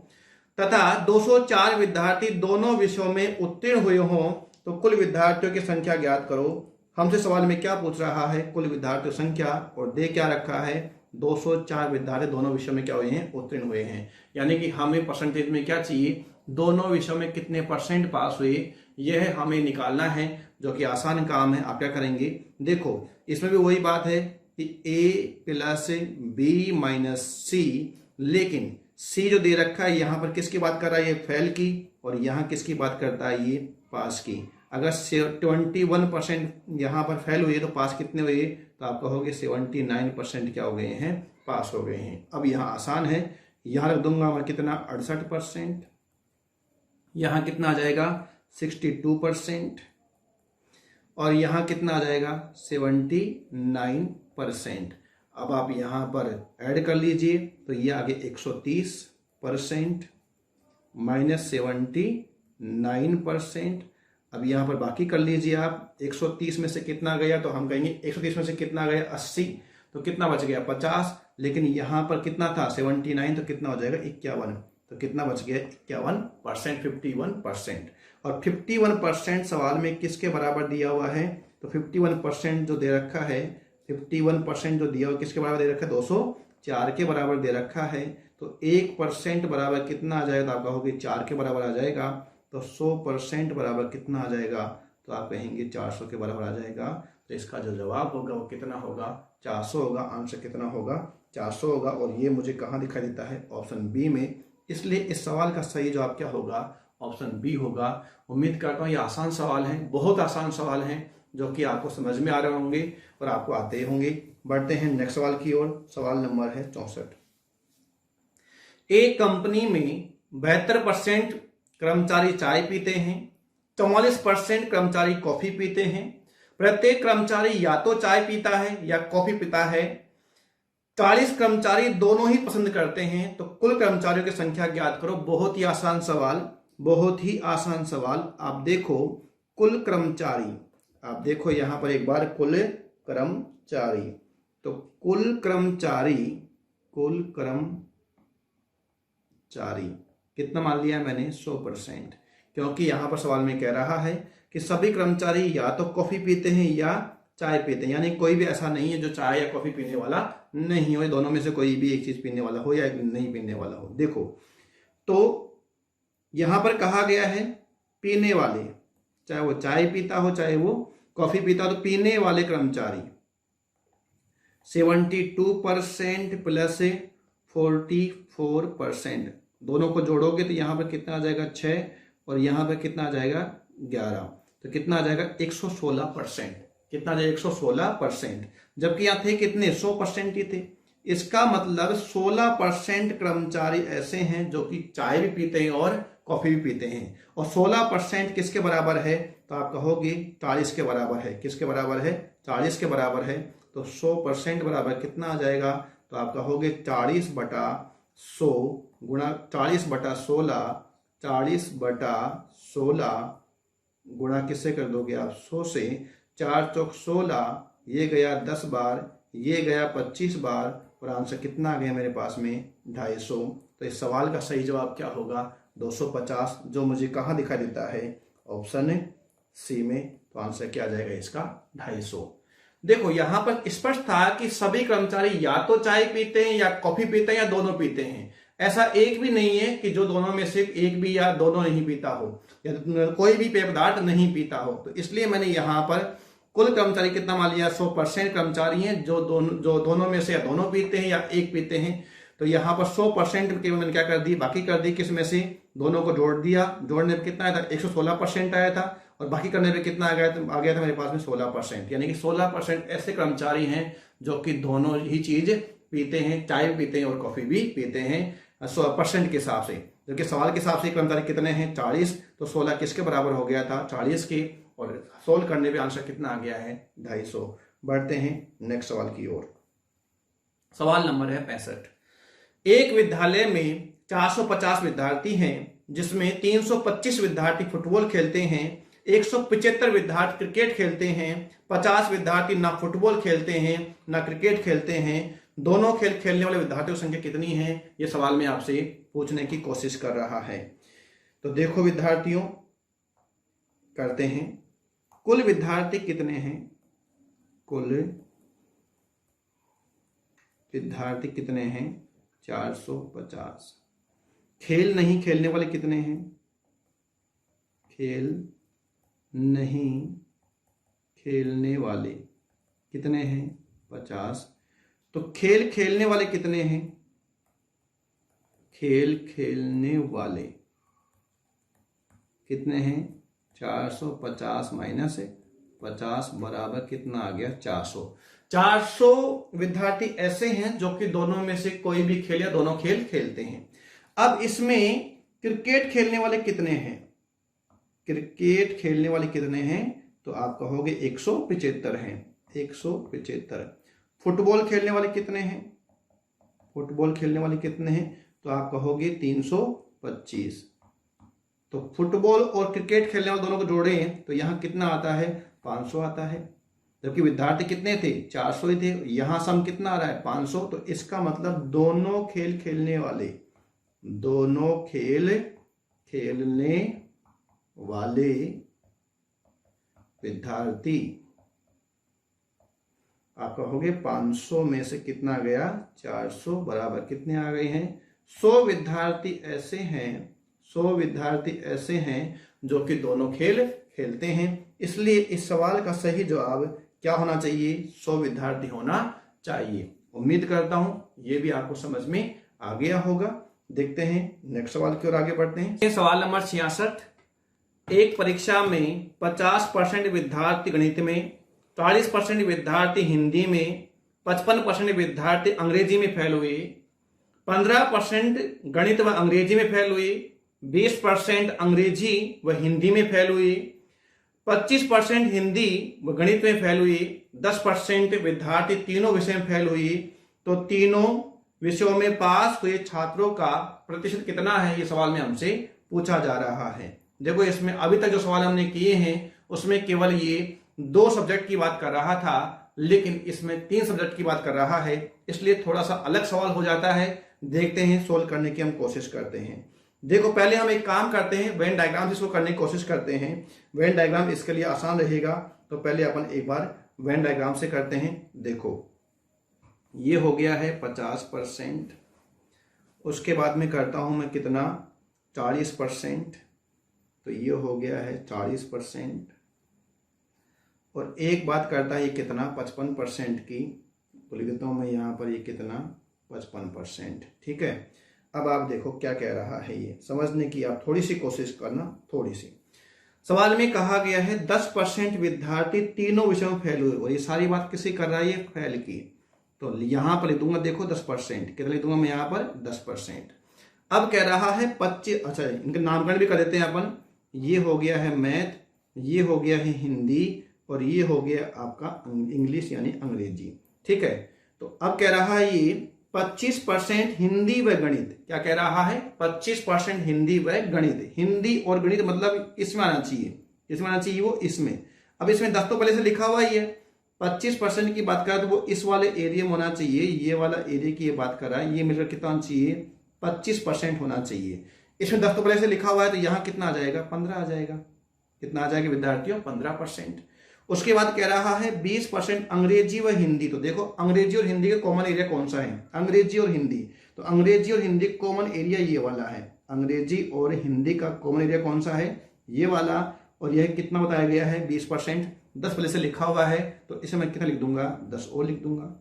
तथा 204 विद्यार्थी दोनों विषयों में उत्तीर्ण हुए हों, तो कुल विद्यार्थियों की संख्या ज्ञात करो। हमसे सवाल में क्या पूछ रहा है, कुल विद्यार्थियों संख्या, और दे क्या रखा है, 204 विद्यार्थी दोनों विषयों में क्या हुए हैं, उत्तीर्ण हुए हैं। यानी कि हमें परसेंटेज में क्या चाहिए, दोनों विषयों में कितने % पास हुए, यह हमें निकालना है, जो कि आसान काम है। आप क्या करेंगे, देखो इसमें भी वही बात है कि a प्लस बी माइनस सी, लेकिन c जो दे रखा है यहाँ पर किसकी बात कर रहा है, ये फेल की, और यहाँ किसकी बात करता है, ये पास की। अगर 21% यहाँ पर फेल हुए तो पास कितने हुए, तो आप कहोगे 79% क्या हो गए हैं, पास हो गए हैं। अब यहाँ आसान है, यहाँ रख दूंगा मैं कितना, 68%। यहाँ कितना आ जाएगा, 62%, और यहाँ कितना आ जाएगा, 79%। अब आप यहाँ पर ऐड कर लीजिए, तो ये आगे 130% माइनस 79%। अब यहाँ पर बाकी कर लीजिए आप, 130 में से कितना गया, तो हम कहेंगे 130 में से कितना गया, 80, तो कितना बच गया, 50। लेकिन यहाँ पर कितना था, 79, तो कितना हो जाएगा, 51, तो कितना बच गया, 51%, 51%। और 51% सवाल में किसके बराबर दिया हुआ है, तो 51% जो दे रखा है, 51% जो दिया हुआ किसके बराबर दे रखा है, 4 के बराबर दे रखा है, तो 1% बराबर कितना आ जाएगा, तो आप कहोगे 4 के बराबर आ जाएगा। तो 100% बराबर कितना आ जाएगा, तो आप कहेंगे 400 के बराबर आ जाएगा। तो इसका जो जवाब होगा वो कितना होगा, 400 होगा। आंसर कितना होगा, 400 होगा। और ये मुझे कहाँ दिखाई देता है, ऑप्शन बी में। इसलिए इस सवाल का सही जवाब क्या होगा, ऑप्शन बी होगा। उम्मीद करता हूँ ये आसान सवाल हैं, बहुत आसान सवाल हैं, जो कि आपको समझ में आ रहे होंगे और आपको आते होंगे। बढ़ते हैं नेक्स्ट सवाल की ओर। सवाल नंबर है 64। एक कंपनी में 72% कर्मचारी चाय पीते हैं, 44% कर्मचारी कॉफी पीते हैं। प्रत्येक कर्मचारी या तो चाय पीता है या कॉफी पीता है। 40 कर्मचारी दोनों ही पसंद करते हैं, तो कुल कर्मचारियों की संख्या ज्ञात करो। बहुत ही आसान सवाल, बहुत ही आसान सवाल। आप देखो कुल कर्मचारी, आप देखो यहां पर एक बार कुल कर्मचारी, तो कुल कर्मचारी कितना मान लिया मैंने, 100%। क्योंकि यहां पर सवाल में कह रहा है कि सभी कर्मचारी या तो कॉफी पीते हैं या चाय पीते हैं, यानी कोई भी ऐसा नहीं है जो चाय या कॉफी पीने वाला नहीं हो, दोनों में से कोई भी एक चीज पीने वाला हो या नहीं पीने वाला हो। देखो तो यहां पर कहा गया है पीने वाले, चाहे वो चाय पीता हो चाहे वो कॉफी पीता हो, तो पीने वाले कर्मचारी 72% प्लस 44%, दोनों को जोड़ोगे तो यहां पर कितना आ जाएगा 6 और यहां पर कितना आ जाएगा 11, तो कितना आ जाएगा 116%। कितना आ जाएगा 116%, जबकि यहां थे कितने 100% ही थे। इसका मतलब 16% कर्मचारी ऐसे हैं जो कि चाय भी पीते हैं और कॉफी भी पीते हैं। और 16% किसके बराबर है, तो आप कहोगे 40 के बराबर है। किसके बराबर है, 40 के बराबर है। तो 100% बराबर कितना आ जाएगा, तो आप कहोगे 40/100 गुणा 40/16, 40/16 गुणा किससे कर दोगे आप, 100 से। 4 चौक 16, ये गया 10 बार, ये गया 25 बार, और आंसर कितना आ गया मेरे पास में 250। तो इस सवाल का सही जवाब क्या होगा, 250, जो मुझे कहाँ दिखाई देता है, ऑप्शन सी में। तो आंसर क्या आ जाएगा इसका, 250। देखो यहां पर स्पष्ट था कि सभी कर्मचारी या तो चाय पीते हैं या कॉफी पीते हैं या दोनों पीते हैं। ऐसा एक भी नहीं है कि जो दोनों में से एक भी या दोनों नहीं पीता हो, या कोई भी पेय पदार्थ नहीं पीता हो। तो इसलिए मैंने यहां पर कुल कर्मचारी कितना मान लिया, 100% कर्मचारी हैं जो दोनों में से या दोनों पीते हैं या एक पीते हैं। तो यहाँ पर 100% केवल मैंने क्या कर दी, बाकी कर दी, किस में से, दोनों को जोड़ दिया। जोड़ने में कितना आया था, 116% आया था, और बाकी करने में कितना आ गया था मेरे पास में 16%। यानी कि 16% ऐसे कर्मचारी हैं जो कि दोनों ही चीज पीते हैं, चाय भी पीते हैं और कॉफी भी पीते हैं 100% के हिसाब से। जबकि सवाल के हिसाब से कर्मचारी कितने हैं, 40, तो 16 किसके बराबर हो गया था, 40 के, और सोल्व करने पे आंसर कितना आ गया है, 250। बढ़ते हैं नेक्स्ट सवाल की ओर। सवाल नंबर है 65। एक विद्यालय में 450 विद्यार्थी हैं, जिसमें 325 विद्यार्थी फुटबॉल खेलते हैं, 175 विद्यार्थी क्रिकेट खेलते हैं, 50 विद्यार्थी ना फुटबॉल खेलते हैं ना क्रिकेट खेलते हैं। दोनों खेल खेलने वाले विद्यार्थियों की संख्या कितनी है, यह सवाल में आपसे पूछने की कोशिश कर रहा है। तो देखो विद्यार्थियों, करते हैं, कुल विद्यार्थी कितने हैं, कुल विद्यार्थी कितने हैं, 450। खेल नहीं खेलने वाले कितने हैं, खेल नहीं खेलने वाले कितने हैं, 50। तो खेल खेलने वाले कितने हैं, खेल खेलने वाले कितने हैं, 450 माइनस 50 बराबर कितना आ गया, 400। 400 विद्यार्थी ऐसे हैं जो कि दोनों में से कोई भी खेल या दोनों खेल खेलते हैं। अब इसमें क्रिकेट खेलने वाले कितने हैं, क्रिकेट खेलने वाले कितने हैं, तो आप कहोगे 175 हैं, 175। फुटबॉल खेलने वाले कितने हैं, फुटबॉल खेलने वाले कितने हैं, तो आप कहोगे 325। तो फुटबॉल और क्रिकेट खेलने वाले दोनों को जोड़े हैं तो यहां कितना आता है, 500 आता है। जबकि विद्यार्थी कितने थे, 400 ही थे। यहां सम कितना आ रहा है, 500। तो इसका मतलब दोनों खेल खेलने वाले, दोनों खेल खेलने वाले विद्यार्थी आप कहोगे 500 में से कितना गया 400 बराबर कितने आ गए हैं 100 विद्यार्थी ऐसे हैं 100 विद्यार्थी ऐसे हैं जो कि दोनों खेल खेलते हैं। इसलिए इस सवाल का सही जवाब क्या होना चाहिए 100 विद्यार्थी होना चाहिए। उम्मीद करता हूं ये भी आपको समझ में आ गया होगा। देखते हैं नेक्स्ट सवाल की ओर आगे बढ़ते हैं। सवाल नंबर 66, एक परीक्षा में 50% विद्यार्थी गणित में, 40% विद्यार्थी हिंदी में, 55% विद्यार्थी अंग्रेजी में फेल हुए, 15% गणित व अंग्रेजी में फेल हुए, 20% अंग्रेजी व हिंदी में फेल हुए, 25% हिंदी व गणित में फेल हुए, 10% विद्यार्थी तीनों विषय में फेल हुए, तो तीनों विषयों में पास हुए छात्रों का प्रतिशत कितना है, ये सवाल में हमसे पूछा जा रहा है। देखो इसमें अभी तक जो सवाल हमने किए हैं उसमें केवल ये 2 सब्जेक्ट की बात कर रहा था, लेकिन इसमें 3 सब्जेक्ट की बात कर रहा है, इसलिए थोड़ा सा अलग सवाल हो जाता है। देखते हैं, सोल्व करने की हम कोशिश करते हैं। देखो पहले हम एक काम करते हैं, वेन डायग्राम इसको करने की कोशिश करते हैं। वेन डायग्राम इसके लिए आसान रहेगा, तो पहले अपन एक बार वेन डायग्राम से करते हैं। देखो ये हो गया है 50%, उसके बाद में करता हूं मैं कितना 40%, तो ये हो गया है 40%, और एक बात करता है ये कितना 55% की, तो लिख देता हूं मैं यहां पर ये कितना 55%। ठीक है, अब आप देखो क्या कह रहा है, ये समझने की आप थोड़ी सी कोशिश करना, थोड़ी सी। सवाल में कहा गया है 10% विद्यार्थी तीनों विषयों में फेल हुए, और ये सारी बात किसी कर रहा है, ये फेल की, तो यहां पर लिख दूंगा देखो 10%, कितना लिख दूंगा मैं यहां पर 10%। अब कह रहा है 25, अच्छा इनके नामकरण भी कर देते हैं अपन। ये हो गया है मैथ, ये हो गया है हिंदी, और ये हो गया आपका इंग्लिश यानी अंग्रेजी। ठीक है, तो अब कह रहा है ये 25% हिंदी व गणित, क्या कह रहा है 25% हिंदी व गणित। हिंदी और गणित मतलब इसमें आना चाहिए, इसमें आना चाहिए वो इसमें। अब इसमें 10 तो पहले से लिखा हुआ ही है, 25% की बात करें तो वो इस वाले एरिया में होना चाहिए, ये वाला एरिया की ये बात कर रहा है, ये मिलकर कितना होना चाहिए 25% होना चाहिए। इसमें 10 तो पहले से लिखा हुआ है, तो यहां कितना आ जाएगा 15 आ जाएगा। कितना आ जाएगा विद्यार्थियों 15%। उसके बाद कह रहा है 20% अंग्रेजी व हिंदी, तो देखो अंग्रेजी और हिंदी का कॉमन एरिया कौन सा है, अंग्रेजी और हिंदी, तो अंग्रेजी और हिंदी कॉमन एरिया ये वाला है, अंग्रेजी और हिंदी का कॉमन एरिया कौन सा है ये वाला, और यह कितना बताया गया है 20%। 10 पहले से लिखा हुआ है, तो इसे मैं कितना लिख दूंगा 10 और लिख दूंगा।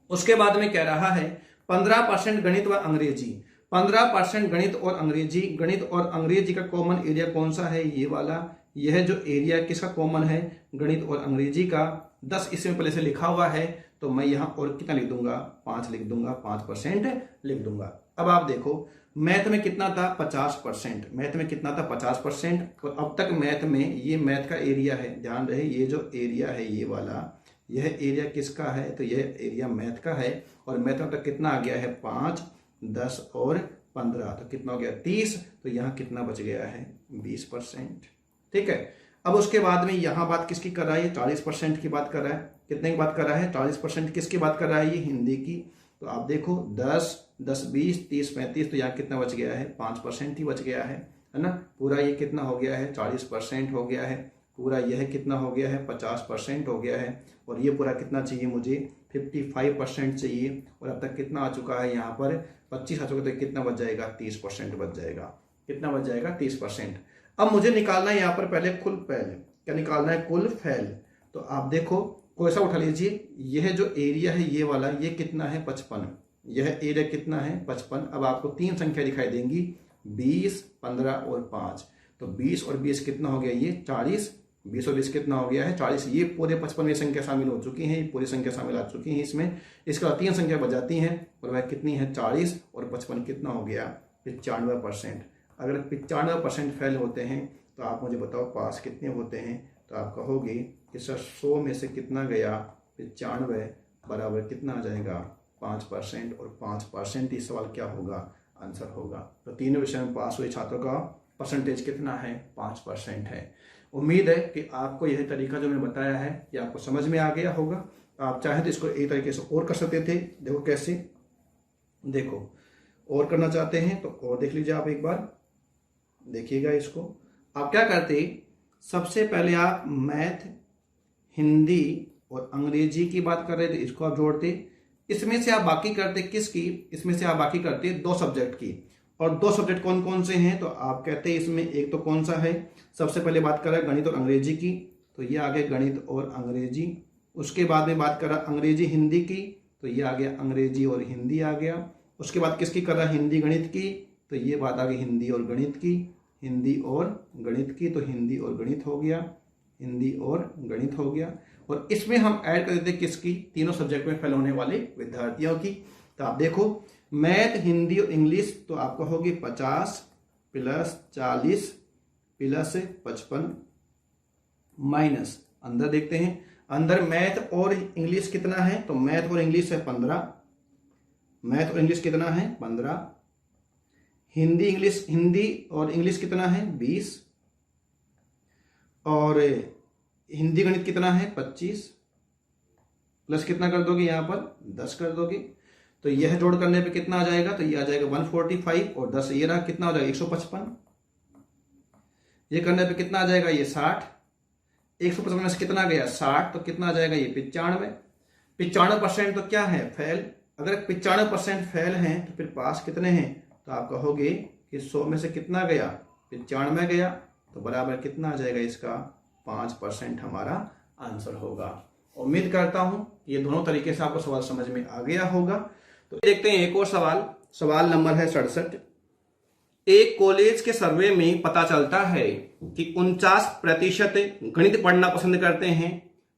उसके बाद में कह रहा है 15% गणित व अंग्रेजी, 15% गणित और अंग्रेजी, गणित और अंग्रेजी का कॉमन एरिया कौन सा है ये वाला, यह जो एरिया किसका कॉमन है गणित और अंग्रेजी का, 10 इसमें पहले से लिखा हुआ है, तो मैं यहां और कितना लिख दूंगा 5 लिख दूंगा, 5% लिख दूंगा। अब आप देखो मैथ में कितना था 50%, मैथ में कितना था 50%, और अब तक मैथ में ये मैथ का एरिया है, ध्यान रहे ये जो एरिया है ये वाला, यह एरिया किसका है, तो यह एरिया मैथ का है, और मैथ में तक कितना आ गया है 5, 10 और 15, तो कितना हो गया 30, तो यहाँ कितना बच गया है 20%। ठीक है, अब उसके बाद में यहां बात किसकी कर रहा है 40% की बात कर रहा है, कितने की बात कर रहा है 40% किसकी बात कर रहा है ये हिंदी की, तो आप देखो 10, 10, 20, 30, 35, तो यहाँ कितना बच गया है 5% ही बच गया है ना। पूरा ये कितना हो गया है 40% हो गया है, पूरा यह कितना हो गया है 50% हो गया है, और ये पूरा कितना चाहिए मुझे 55% चाहिए, और अब तक कितना आ चुका है यहाँ पर 25 आ चुका, तो कितना बच जाएगा 30% बच जाएगा। कितना बच जाएगा 30%। अब मुझे निकालना है यहाँ पर पहले कुल फैल, क्या निकालना है कुल फैल, तो आप देखो कोई सा उठा लीजिए, यह जो एरिया है ये वाला ये कितना है 55, यह एरिया कितना है 55। अब आपको 3 संख्या दिखाई देंगी 20, 15 और 5, तो 20 और 20 कितना हो गया ये 40, 20 और 20 कितना हो गया है 40, ये पूरे 55 में संख्या शामिल हो चुकी है, पूरी संख्या शामिल आ चुकी है इसमें। इसके बाद 3 संख्या बच जाती हैं, और वह कितनी है 40 और 55 कितना हो गया 95%। अगर 95% फेल होते हैं तो आप मुझे बताओ पास कितने होते हैं, तो आप कहोगे कि सर 100 में से कितना गया 95 बराबर कितना आ जाएगा 5%, और 5% ही सवाल क्या होगा आंसर होगा। तो तीनों विषय में पास हुए छात्रों का परसेंटेज कितना है 5% है। उम्मीद है कि आपको यह तरीका जो मैंने बताया है कि आपको समझ में आ गया होगा। आप चाहें तो इसको एक तरीके से और कर सकते थे, देखो कैसे, देखो और करना चाहते हैं तो और देख लीजिए आप एक बार, देखिएगा इसको। आप क्या करते, सबसे पहले आप मैथ, हिंदी और अंग्रेजी की बात कर रहे थे, इसको आप जोड़ते। इसमें से आप बाकी करते किसकी, इसमें से आप बाकी करते 2 सब्जेक्ट की। और 2 सब्जेक्ट कौन कौन से हैं, तो आप कहते हैं इसमें एक तो कौन सा है, सबसे पहले बात कर रहा है गणित और अंग्रेजी की, तो ये आ गया गणित और अंग्रेजी। उसके बाद में बात कर रहा अंग्रेजी हिंदी की, तो ये आ गया अंग्रेजी और हिंदी आ गया। उसके बाद किसकी कर रहा है, हिंदी गणित की, तो ये बात आ गई हिंदी और गणित की, हिंदी और गणित की, तो हिंदी और गणित हो गया, हिंदी और गणित हो गया। और इसमें हम ऐड कर देते किसकी, तीनों सब्जेक्ट में फेल होने वाले विद्यार्थियों की। तो आप देखो मैथ, हिंदी और इंग्लिश, तो आपका होगी 50 प्लस 40 प्लस 55 माइनस, अंदर देखते हैं, अंदर मैथ और इंग्लिश कितना है, तो मैथ और इंग्लिश है 15, मैथ और इंग्लिश कितना है 15, हिंदी और इंग्लिश कितना है 20, और हिंदी गणित कितना है 25, प्लस कितना कर दोगे यहाँ पर 10 कर दोगे। तो यह जोड़ करने पे कितना आ जाएगा, तो ये आ जाएगा 145 और 10 ये रहा, कितना हो जाएगा 155। ये करने पे कितना आ जाएगा, ये 60, 155 में से कितना गया 60, तो कितना आ जाएगा ये 95। 95% तो क्या है, फेल। अगर 95% फेल हैं तो फिर पास कितने हैं, तो आप कहोगे कि 100 में से कितना गया 95 गया, तो बराबर कितना आ जाएगा इसका 5% हमारा आंसर होगा। उम्मीद करता हूं ये दोनों तरीके से आपको सवाल समझ में आ गया होगा। तो देखते हैं एक और सवाल, सवाल नंबर है 67। एक कॉलेज के सर्वे में पता चलता है कि 49% गणित पढ़ना पसंद करते हैं,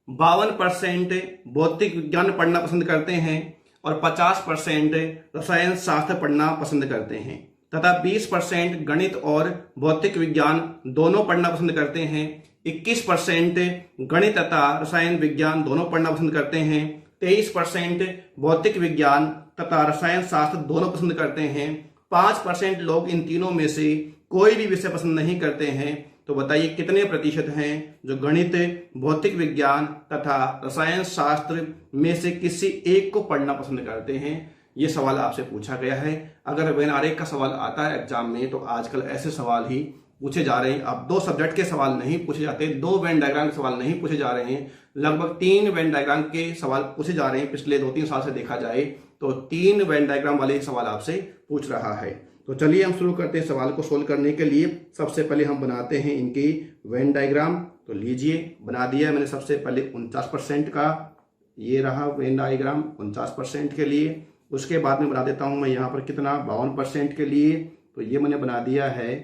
52% भौतिक विज्ञान पढ़ना पसंद करते हैं और 50% रसायन शास्त्र पढ़ना पसंद करते हैं, तथा 20% गणित और भौतिक विज्ञान दोनों पढ़ना पसंद करते हैं, 21% गणित तथा रसायन विज्ञान दोनों पढ़ना पसंद करते हैं, 23% भौतिक विज्ञान तथा रसायन शास्त्र दोनों पसंद करते हैं, 5% लोग इन तीनों में से कोई भी विषय पसंद नहीं करते हैं। तो बताइए कितने प्रतिशत हैं जो गणित, भौतिक विज्ञान तथा रसायन शास्त्र में से किसी एक को पढ़ना पसंद करते हैं। ये सवाल आपसे पूछा गया है। अगर वेन आरेख का सवाल आता है एग्जाम में तो आजकल ऐसे सवाल ही पूछे जा रहे हैं। अब 2 सब्जेक्ट के सवाल नहीं पूछे जाते, 2 वेन डायग्राम के सवाल नहीं पूछे जा रहे हैं, लगभग 3 वेन डायग्राम के सवाल पूछे जा रहे हैं। पिछले 2-3 साल से देखा जाए तो 3 वेन डायग्राम वाले सवाल आपसे पूछ रहा है। तो चलिए हम शुरू करते हैं सवाल को सोल्व करने के लिए। सबसे पहले हम बनाते हैं इनकी वेन डायग्राम। तो लीजिए बना दिया मैंने सबसे पहले 49% का, ये रहा वेन डायग्राम 49% के लिए। उसके बाद में बना देता हूं मैं यहाँ पर कितना 52% के लिए, तो ये मैंने बना दिया है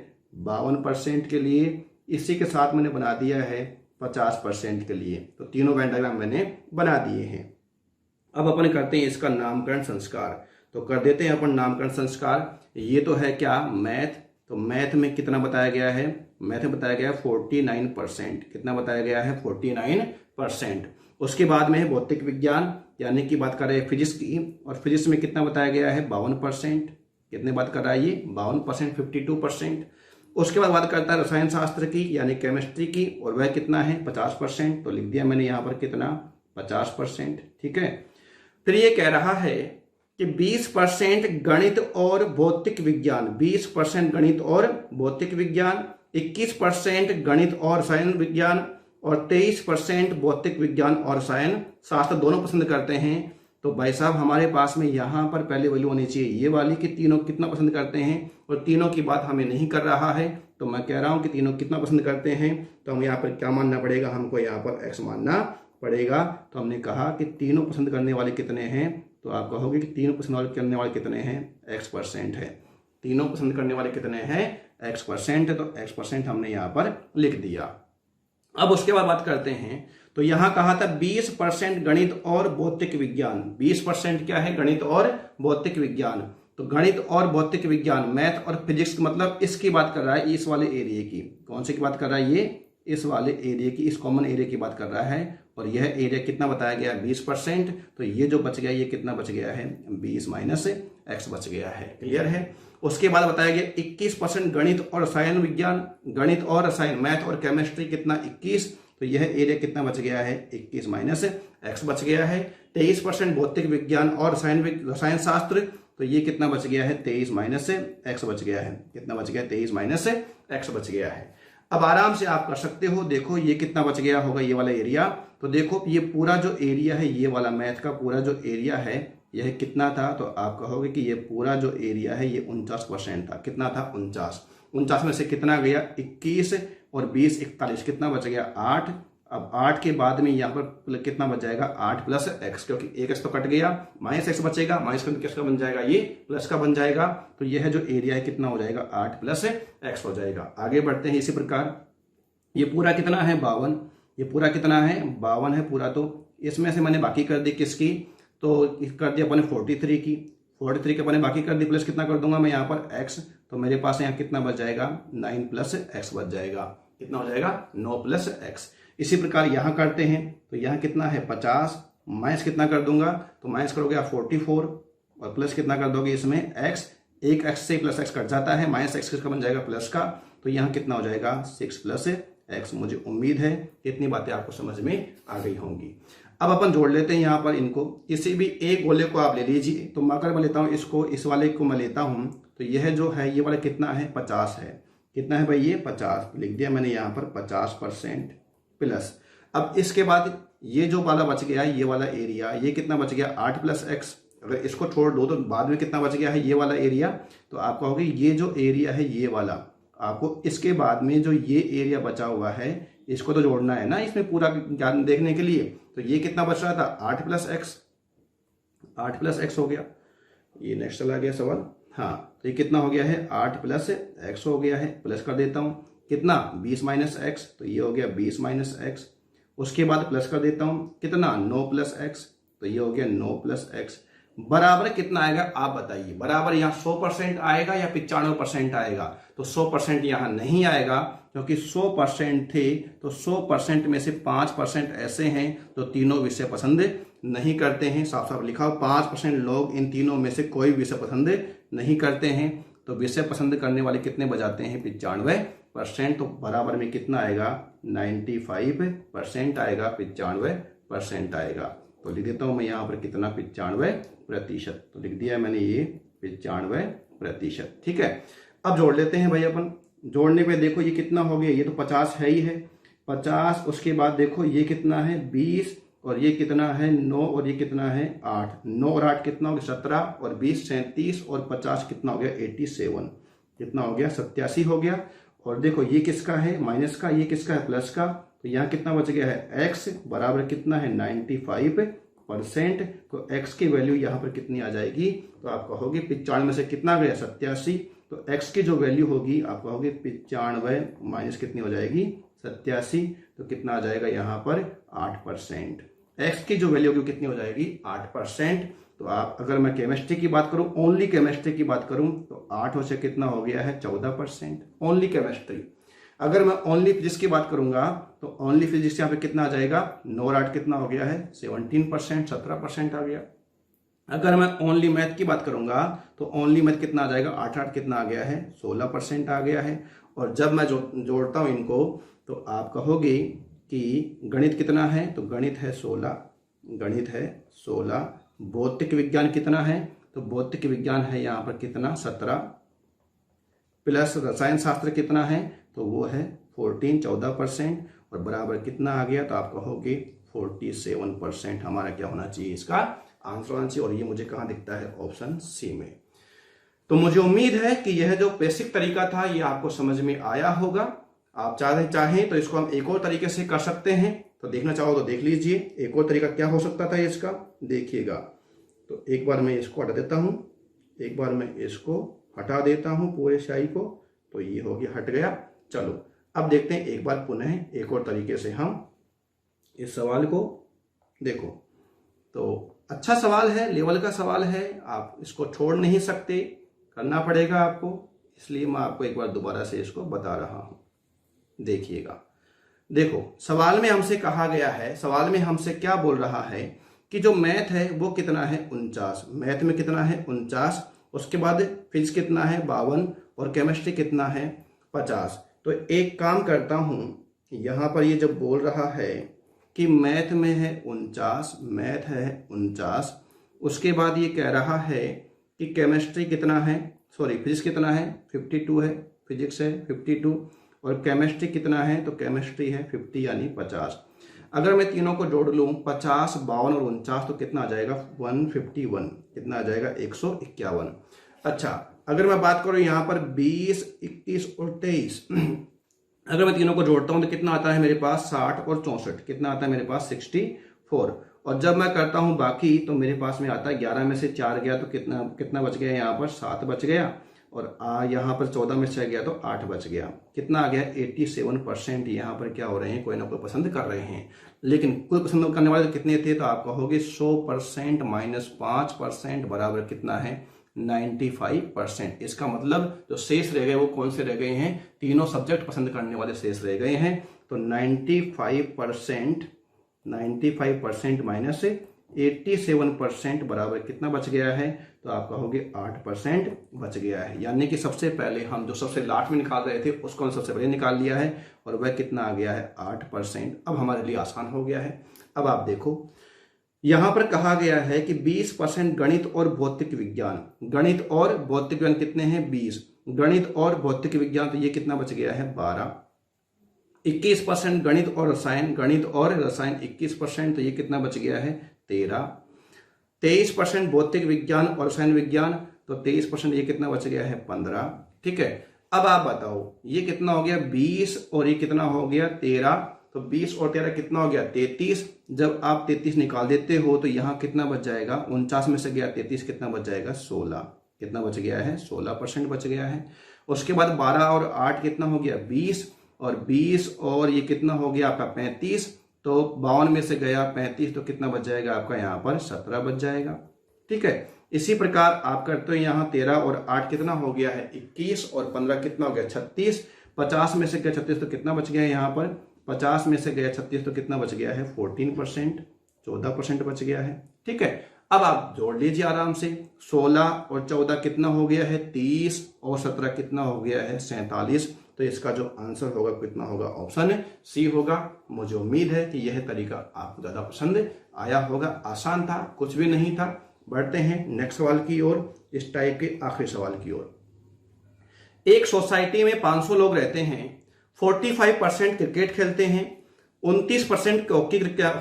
52% के लिए। इसी के साथ मैंने बना दिया है 50% के लिए। तो तीनों वेन डायग्राम मैंने बना दिए हैं। अब अपन करते हैं इसका नामकरण संस्कार। तो कर देते हैं अपन नामकरण संस्कार। ये तो है क्या मैथ, तो मैथ में कितना बताया गया है, मैथ में बताया गया है 49%। कितना बताया गया है 49%। उसके बाद में है भौतिक विज्ञान, यानी कि बात कर रहे हैं फिजिक्स की, और फिजिक्स में कितना बताया गया है 52%। कितने बात कर रहा है ये 52%, 52%। उसके बाद बात करता है रसायन शास्त्र की यानी केमिस्ट्री की, और वह कितना है 50%। तो लिख दिया मैंने यहाँ पर कितना 50%। ठीक है। फिर ये कह रहा है कि 20% गणित और भौतिक विज्ञान, 20% गणित और भौतिक विज्ञान, 21% गणित और रसायन विज्ञान और 23% भौतिक विज्ञान और रसायन शास्त्र दोनों पसंद करते हैं। तो भाई साहब हमारे पास में यहाँ पर पहले वैल्यू होनी चाहिए ये वाली कि तीनों कितना पसंद करते हैं, और तीनों की बात हमें नहीं कर रहा है। तो मैं कह रहा हूँ कि तीनों कितना पसंद करते हैं, तो हम यहाँ पर क्या मानना पड़ेगा, हमको यहाँ पर x मानना पड़ेगा। तो हमने कहा कि तीनों पसंद करने वाले कितने हैं, तो आप कहोगे कि तीनों पसंद करने वाले कितने हैं x% है। तीनों पसंद करने वाले कितने हैं x%, तो x% हमने यहाँ पर लिख दिया। अब उसके बाद बात करते हैं, तो यहां कहा था 20% गणित और भौतिक विज्ञान। 20% क्या है, गणित और भौतिक विज्ञान। तो गणित और भौतिक विज्ञान, मैथ और फिजिक्स, मतलब इसकी बात कर रहा है, इस वाले एरिया की। कौन सी की बात कर रहा है, ये इस वाले एरिया की, इस कॉमन एरिया की बात कर रहा है। और यह एरिया कितना बताया गया 20%। तो ये जो बच गया ये कितना बच गया है 20 माइनस x बच गया है। क्लियर है। उसके बाद बताया गया 21% गणित और रसायन विज्ञान, गणित और रसायन, मैथ और केमिस्ट्री कितना 21। तो यह एरिया कितना बच गया है 21 माइनस x बच गया है। 23% भौतिक विज्ञान और रसायन शास्त्र, तो ये कितना बच गया है 23 माइनस x बच गया है। कितना बच गया 23 माइनस x बच गया है। अब आराम से आप कर सकते हो। देखो ये कितना बच गया होगा, ये वाला एरिया। तो देखो ये पूरा जो एरिया है, ये वाला मैथ का पूरा जो एरिया है यह कितना था, तो आप कहोगे कि ये पूरा जो एरिया है ये 49% था। कितना था? 49 में से कितना गया? 21 और 20 41, कितना बच गया? 8। अब 8 के बाद में यहाँ पर कितना बच जाएगा? 8 प्लस एक्स, क्योंकि एक एक्स तो कट गया, माइनस एक्स बचेगा, माइनस किसका बन जाएगा? ये प्लस का बन जाएगा। तो यह जो एरिया है कितना हो जाएगा? 8 प्लस एक्स हो जाएगा। आगे बढ़ते हैं। इसी प्रकार ये पूरा कितना है? 52। ये पूरा कितना है? 52 है पूरा। तो इसमें से मैंने बाकी कर दी किसकी? तो कर दिया अपने 43 की। 43 के अपने बाकी कर दी, प्लस कितना कर दूंगा मैं यहाँ पर? एक्स। तो मेरे पास यहाँ कितना बच जाएगा? 9 प्लस एक्स बच जाएगा। कितना हो जाएगा? 9 प्लस एक्स। इसी प्रकार यहाँ करते हैं। तो यहाँ कितना है? 50। माइनस कितना कर दूंगा? तो माइनस करोगे आप 44 और प्लस कितना कर दोगे इसमें? एक्स। एक एक्स से प्लस एक्स कट जाता है, माइनस एक्स किसका बन जाएगा? प्लस का। तो यहाँ कितना हो जाएगा? 6 प्लस एक्स। मुझे उम्मीद है इतनी बातें आपको समझ में आ गई होंगी। अब अपन जोड़ लेते हैं यहाँ पर इनको। किसी भी एक गोले को आप ले लीजिए। तो अगर मैं लेता हूँ इसको, इस वाले को मैं लेता हूँ, तो यह जो है ये वाला कितना है? 50 है। कितना है भाई? ये 50 लिख दिया मैंने यहाँ पर, 50% प्लस। अब इसके बाद ये जो वाला बच गया, ये वाला एरिया, ये कितना बच गया? 8 प्लस एक्स। अगर इसको छोड़ दो तो बाद में कितना बच गया है? ये वाला एरिया। तो आप कहोगे ये जो एरिया है ये वाला, आपको इसके बाद में जो ये एरिया बचा हुआ है इसको तो जोड़ना है ना इसमें पूरा ज्ञान देखने के लिए। तो ये कितना बच रहा था? 8 प्लस एक्स। 8 प्लस एक्स हो गया। ये नेक्स्ट चला गया सवाल। हाँ, तो ये कितना हो गया है? 8 प्लस एक्स हो गया है। प्लस कर देता हूँ, कितना? 20 माइनस एक्स। तो ये हो गया 20 माइनस एक्स। उसके बाद प्लस कर देता हूँ, कितना? 9 प्लस एक्स। तो ये हो गया 9 प्लस एक्स। बराबर कितना आएगा आप बताइए? बराबर यहाँ 100% आएगा या 95% आएगा? तो 100% यहाँ नहीं आएगा, क्योंकि 100% थे तो 100% में से 5% ऐसे हैं तो तीनों विषय पसंद नहीं करते हैं। साफ साफ लिखा हो, 5% लोग इन तीनों में से कोई विषय पसंद नहीं करते हैं। तो विषय पसंद करने वाले कितने बजाते हैं? 95%। तो बराबर में कितना आएगा? 95% आएगा, 95% आएगा। तो लिख देता हूं मैं यहाँ पर कितना? 95%। तो लिख दिया मैंने ये 95%। ठीक है। अब जोड़ लेते हैं भाई अपन। जोड़ने पे देखो ये कितना हो गया? ये तो 50 है ही है, 50। उसके बाद देखो ये कितना है? 20 और ये कितना है? 9 और ये कितना है? 8। 9 और 8 कितना हो गया? 17 और 20 37 और 50 कितना हो गया? 87। कितना हो गया? 87 हो गया। और देखो ये किसका है? माइनस का। ये किसका है? प्लस का। तो यहाँ कितना बच गया है? x बराबर कितना है? 95%। तो x की वैल्यू यहाँ पर कितनी आ जाएगी? तो आप कहोगे 95 में से कितना गया? 87। तो x की जो वैल्यू होगी आप कहोगे 95 माइनस कितनी हो जाएगी? 87। तो कितना आ जाएगा यहाँ पर? 8%। x की जो वैल्यू होगी कितनी हो जाएगी? 8%। तो आप अगर मैं केमिस्ट्री की बात करूं, ओनली केमिस्ट्री की बात करूं, तो 8 से कितना हो गया है? 14%। Only chemistry. अगर मैं ओनली फिजिक्स की बात करूंगा तो ओनली फिजिक्स यहाँ पे कितना आ जाएगा? 9 और 8 कितना हो गया है? 17%, 17% आ गया। अगर मैं ओनली मैथ की बात करूंगा तो ओनली मैथ कितना आ जाएगा? 8 8 कितना आ गया है? 16% आ गया है। और जब मैं जोड़ता हूं इनको तो आप कहोगे कि गणित कितना है? तो गणित है 16। गणित है 16। भौतिक विज्ञान कितना है? तो भौतिक विज्ञान है यहाँ पर कितना? 17 प्लस रसायन शास्त्र कितना है? तो वो है 14% और बराबर कितना आ गया? तो आप कहोगे 47% हमारा क्या होना चाहिए? इसका आंसर होना चाहिए। और ये मुझे कहाँ दिखता है? ऑप्शन सी में। तो मुझे उम्मीद है कि यह जो बेसिक तरीका था ये आपको समझ में आया होगा। आप चाहें तो इसको हम एक और तरीके से कर सकते हैं। तो देखना चाहो तो देख लीजिए एक और तरीका क्या हो सकता था इसका। देखिएगा, तो एक बार मैं इसको हटा देता हूं, एक बार मैं इसको हटा देता हूं पूरे स्याही को। तो ये हो गया, हट गया। चलो अब देखते हैं एक बार पुनः एक और तरीके से हम इस सवाल को। देखो तो अच्छा सवाल है, लेवल का सवाल है, आप इसको छोड़ नहीं सकते, करना पड़ेगा आपको। इसलिए मैं आपको एक बार दोबारा से इसको बता रहा हूं। देखिएगा, देखो सवाल में हमसे कहा गया है, सवाल में हमसे क्या बोल रहा है कि जो मैथ है वो कितना है? 49। मैथ में कितना है? 49। उसके बाद फिजिक्स कितना है? 52 और केमिस्ट्री कितना है? 50। तो एक काम करता हूं, यहां पर ये जब बोल रहा है कि मैथ में है 49, मैथ है 49, उसके बाद ये कह रहा है कि केमिस्ट्री कितना है, सॉरी फिजिक्स कितना है? 52 है, फिजिक्स है 52। और केमिस्ट्री कितना है, तो केमिस्ट्री है 50 यानी 50। अगर मैं तीनों को जोड़ लूँ 50, 52 और 49 तो कितना आ जाएगा 151, कितना आ जाएगा 151। अच्छा, अगर मैं बात करूँ यहाँ पर 20, 21 और 23 अगर मैं तीनों को जोड़ता हूँ तो कितना आता है मेरे पास 60 और 64, कितना आता है मेरे पास 64। और जब मैं करता हूँ बाकी तो मेरे पास में आता है 11 में से 4 गया तो कितना बच गया, यहाँ पर 7 बच गया, और यहाँ पर 14 में से 6 गया तो 8 बच गया। कितना आ गया 87% यहाँ पर क्या हो रहे हैं, कोई ना कोई पसंद कर रहे हैं। लेकिन कोई पसंद करने वाले तो कितने थे, तो आप कहोगे 100% माइनस 5% बराबर कितना है 95%। इसका मतलब जो शेष रह गए वो कौन से रह गए हैं, तीनों सब्जेक्ट पसंद करने वाले शेष रह गए हैं। तो 95% माइनस 87% बराबर कितना बच गया है, तो आप कहोगे 8% बच गया है। यानी कि सबसे पहले हम जो सबसे लास्ट में निकाल रहे थे उसको हम सबसे पहले निकाल लिया है और वह कितना आ गया है 8%। अब हमारे लिए आसान हो गया है। अब आप देखो यहां पर कहा गया है कि 20% गणित और भौतिक विज्ञान, गणित और भौतिक विज्ञान कितने हैं 20, गणित और भौतिक विज्ञान तो ये कितना बच गया है 12। 21% गणित और रसायन, गणित और रसायन 21% तो ये कितना बच गया है 13। 23% भौतिक विज्ञान और रसायन विज्ञान तो 23% ये कितना बच गया है 15। ठीक है, अब आप बताओ ये कितना हो गया 20 और ये कितना हो गया 13, तो 20 और 13 कितना हो गया 33। जब आप 33 निकाल देते हो तो यहाँ कितना बच जाएगा, 49 में से गया 33 कितना बच जाएगा 16, कितना बच गया है 16% बच गया है। उसके बाद 12 और 8 कितना हो गया 20, और 20 और ये कितना हो गया आपका 35, तो 52 में से गया 35 तो कितना बच जाएगा आपका यहाँ पर 17 बच जाएगा। ठीक है, इसी प्रकार आप करते हो यहाँ 13 और 8 कितना हो गया है 21, और 15 कितना हो गया 36। 50 में से गया 36 तो कितना बच गया है यहाँ पर 50 में से गया 36 तो कितना बच गया है 14%, 14% बच गया है। ठीक है, अब आप जोड़ लीजिए आराम से, 16 और 14 कितना हो गया है 30, और 17 कितना हो गया है 47। तो इसका जो आंसर होगा कितना होगा, ऑप्शन सी होगा। मुझे उम्मीद है कि यह तरीका आपको ज्यादा पसंद आया होगा। आसान था, कुछ भी नहीं था। बढ़ते हैं नेक्स्ट सवाल की ओर, इस टाइप के आखिरी सवाल की ओर। एक सोसाइटी में 500 लोग रहते हैं, 45% क्रिकेट खेलते हैं, 29%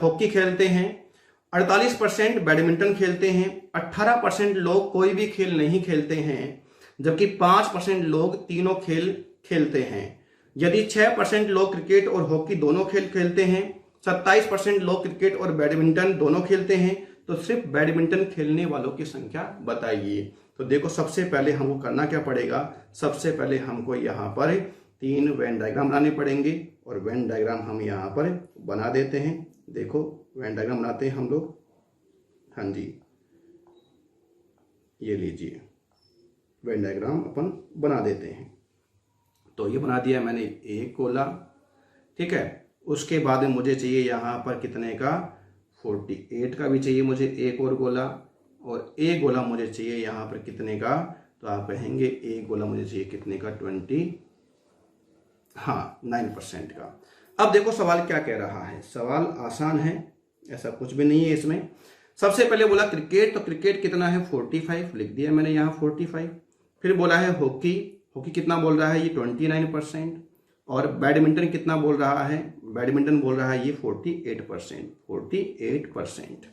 हॉकी खेलते हैं, 48% बैडमिंटन खेलते हैं, 18% लोग कोई भी खेल नहीं खेलते हैं, जबकि 5% लोग तीनों खेल खेलते हैं। यदि 6% लोग क्रिकेट और हॉकी दोनों खेल खेलते हैं, 27% लोग क्रिकेट और बैडमिंटन दोनों खेलते हैं, तो सिर्फ बैडमिंटन खेलने वालों की संख्या बताइए। तो देखो सबसे पहले हमको करना क्या पड़ेगा, सबसे पहले हमको यहाँ पर 3 वेन डायग्राम बनाने पड़ेंगे, और वेन डायग्राम हम यहाँ पर बना देते हैं। देखो वेन डायग्राम बनाते हैं हम लोग, हाँ जी ये लीजिए वेन डायग्राम अपन बना देते हैं। तो ये बना दिया मैंने एक गोला। ठीक है, उसके बाद में मुझे चाहिए यहाँ पर कितने का 48 का भी चाहिए मुझे एक और गोला, और एक गोला मुझे चाहिए यहाँ पर कितने का, तो आप कहेंगे एक गोला मुझे चाहिए कितने का 9% का। अब देखो सवाल क्या कह रहा है, सवाल आसान है, ऐसा कुछ भी नहीं है इसमें। सबसे पहले बोला क्रिकेट, तो क्रिकेट कितना है 45, लिख दिया मैंने यहाँ 45। फिर बोला है हॉकी, हॉकी कितना बोल रहा है ये 29%, और बैडमिंटन कितना बोल रहा है, बैडमिंटन बोल रहा है ये 48%।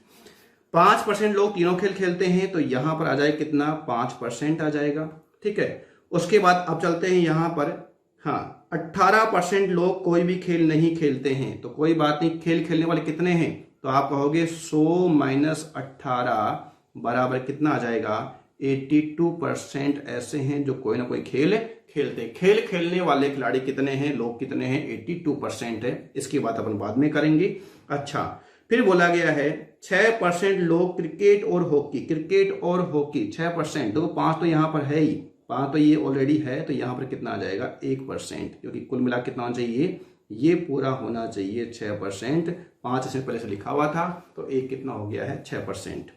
5% लोग तीनों खेल खेलते हैं, तो यहां पर आ जाए कितना 5% आ जाएगा। ठीक है, उसके बाद अब चलते हैं यहां पर, हाँ 18% लोग कोई भी खेल नहीं खेलते हैं, तो कोई बात नहीं, खेल खेलने वाले कितने हैं, तो आप कहोगे 100 माइनस 18 बराबर कितना आ जाएगा 82% ऐसे हैं जो कोई ना कोई खेल खेलते। खेल खेलने वाले खिलाड़ी कितने हैं, लोग कितने हैं 82% है। इसकी बात अपन बाद में करेंगे। अच्छा, फिर बोला गया है 6% लोग क्रिकेट और हॉकी, क्रिकेट और हॉकी 6%, तो 5 तो यहाँ पर है ही, 5 तो ये ऑलरेडी है, तो यहाँ पर कितना आ जाएगा 1%, क्योंकि कुल मिला कितना होना चाहिए, ये पूरा होना चाहिए 6%। 5 इसमें पहले से लिखा हुआ था, तो एक कितना हो गया है 6%।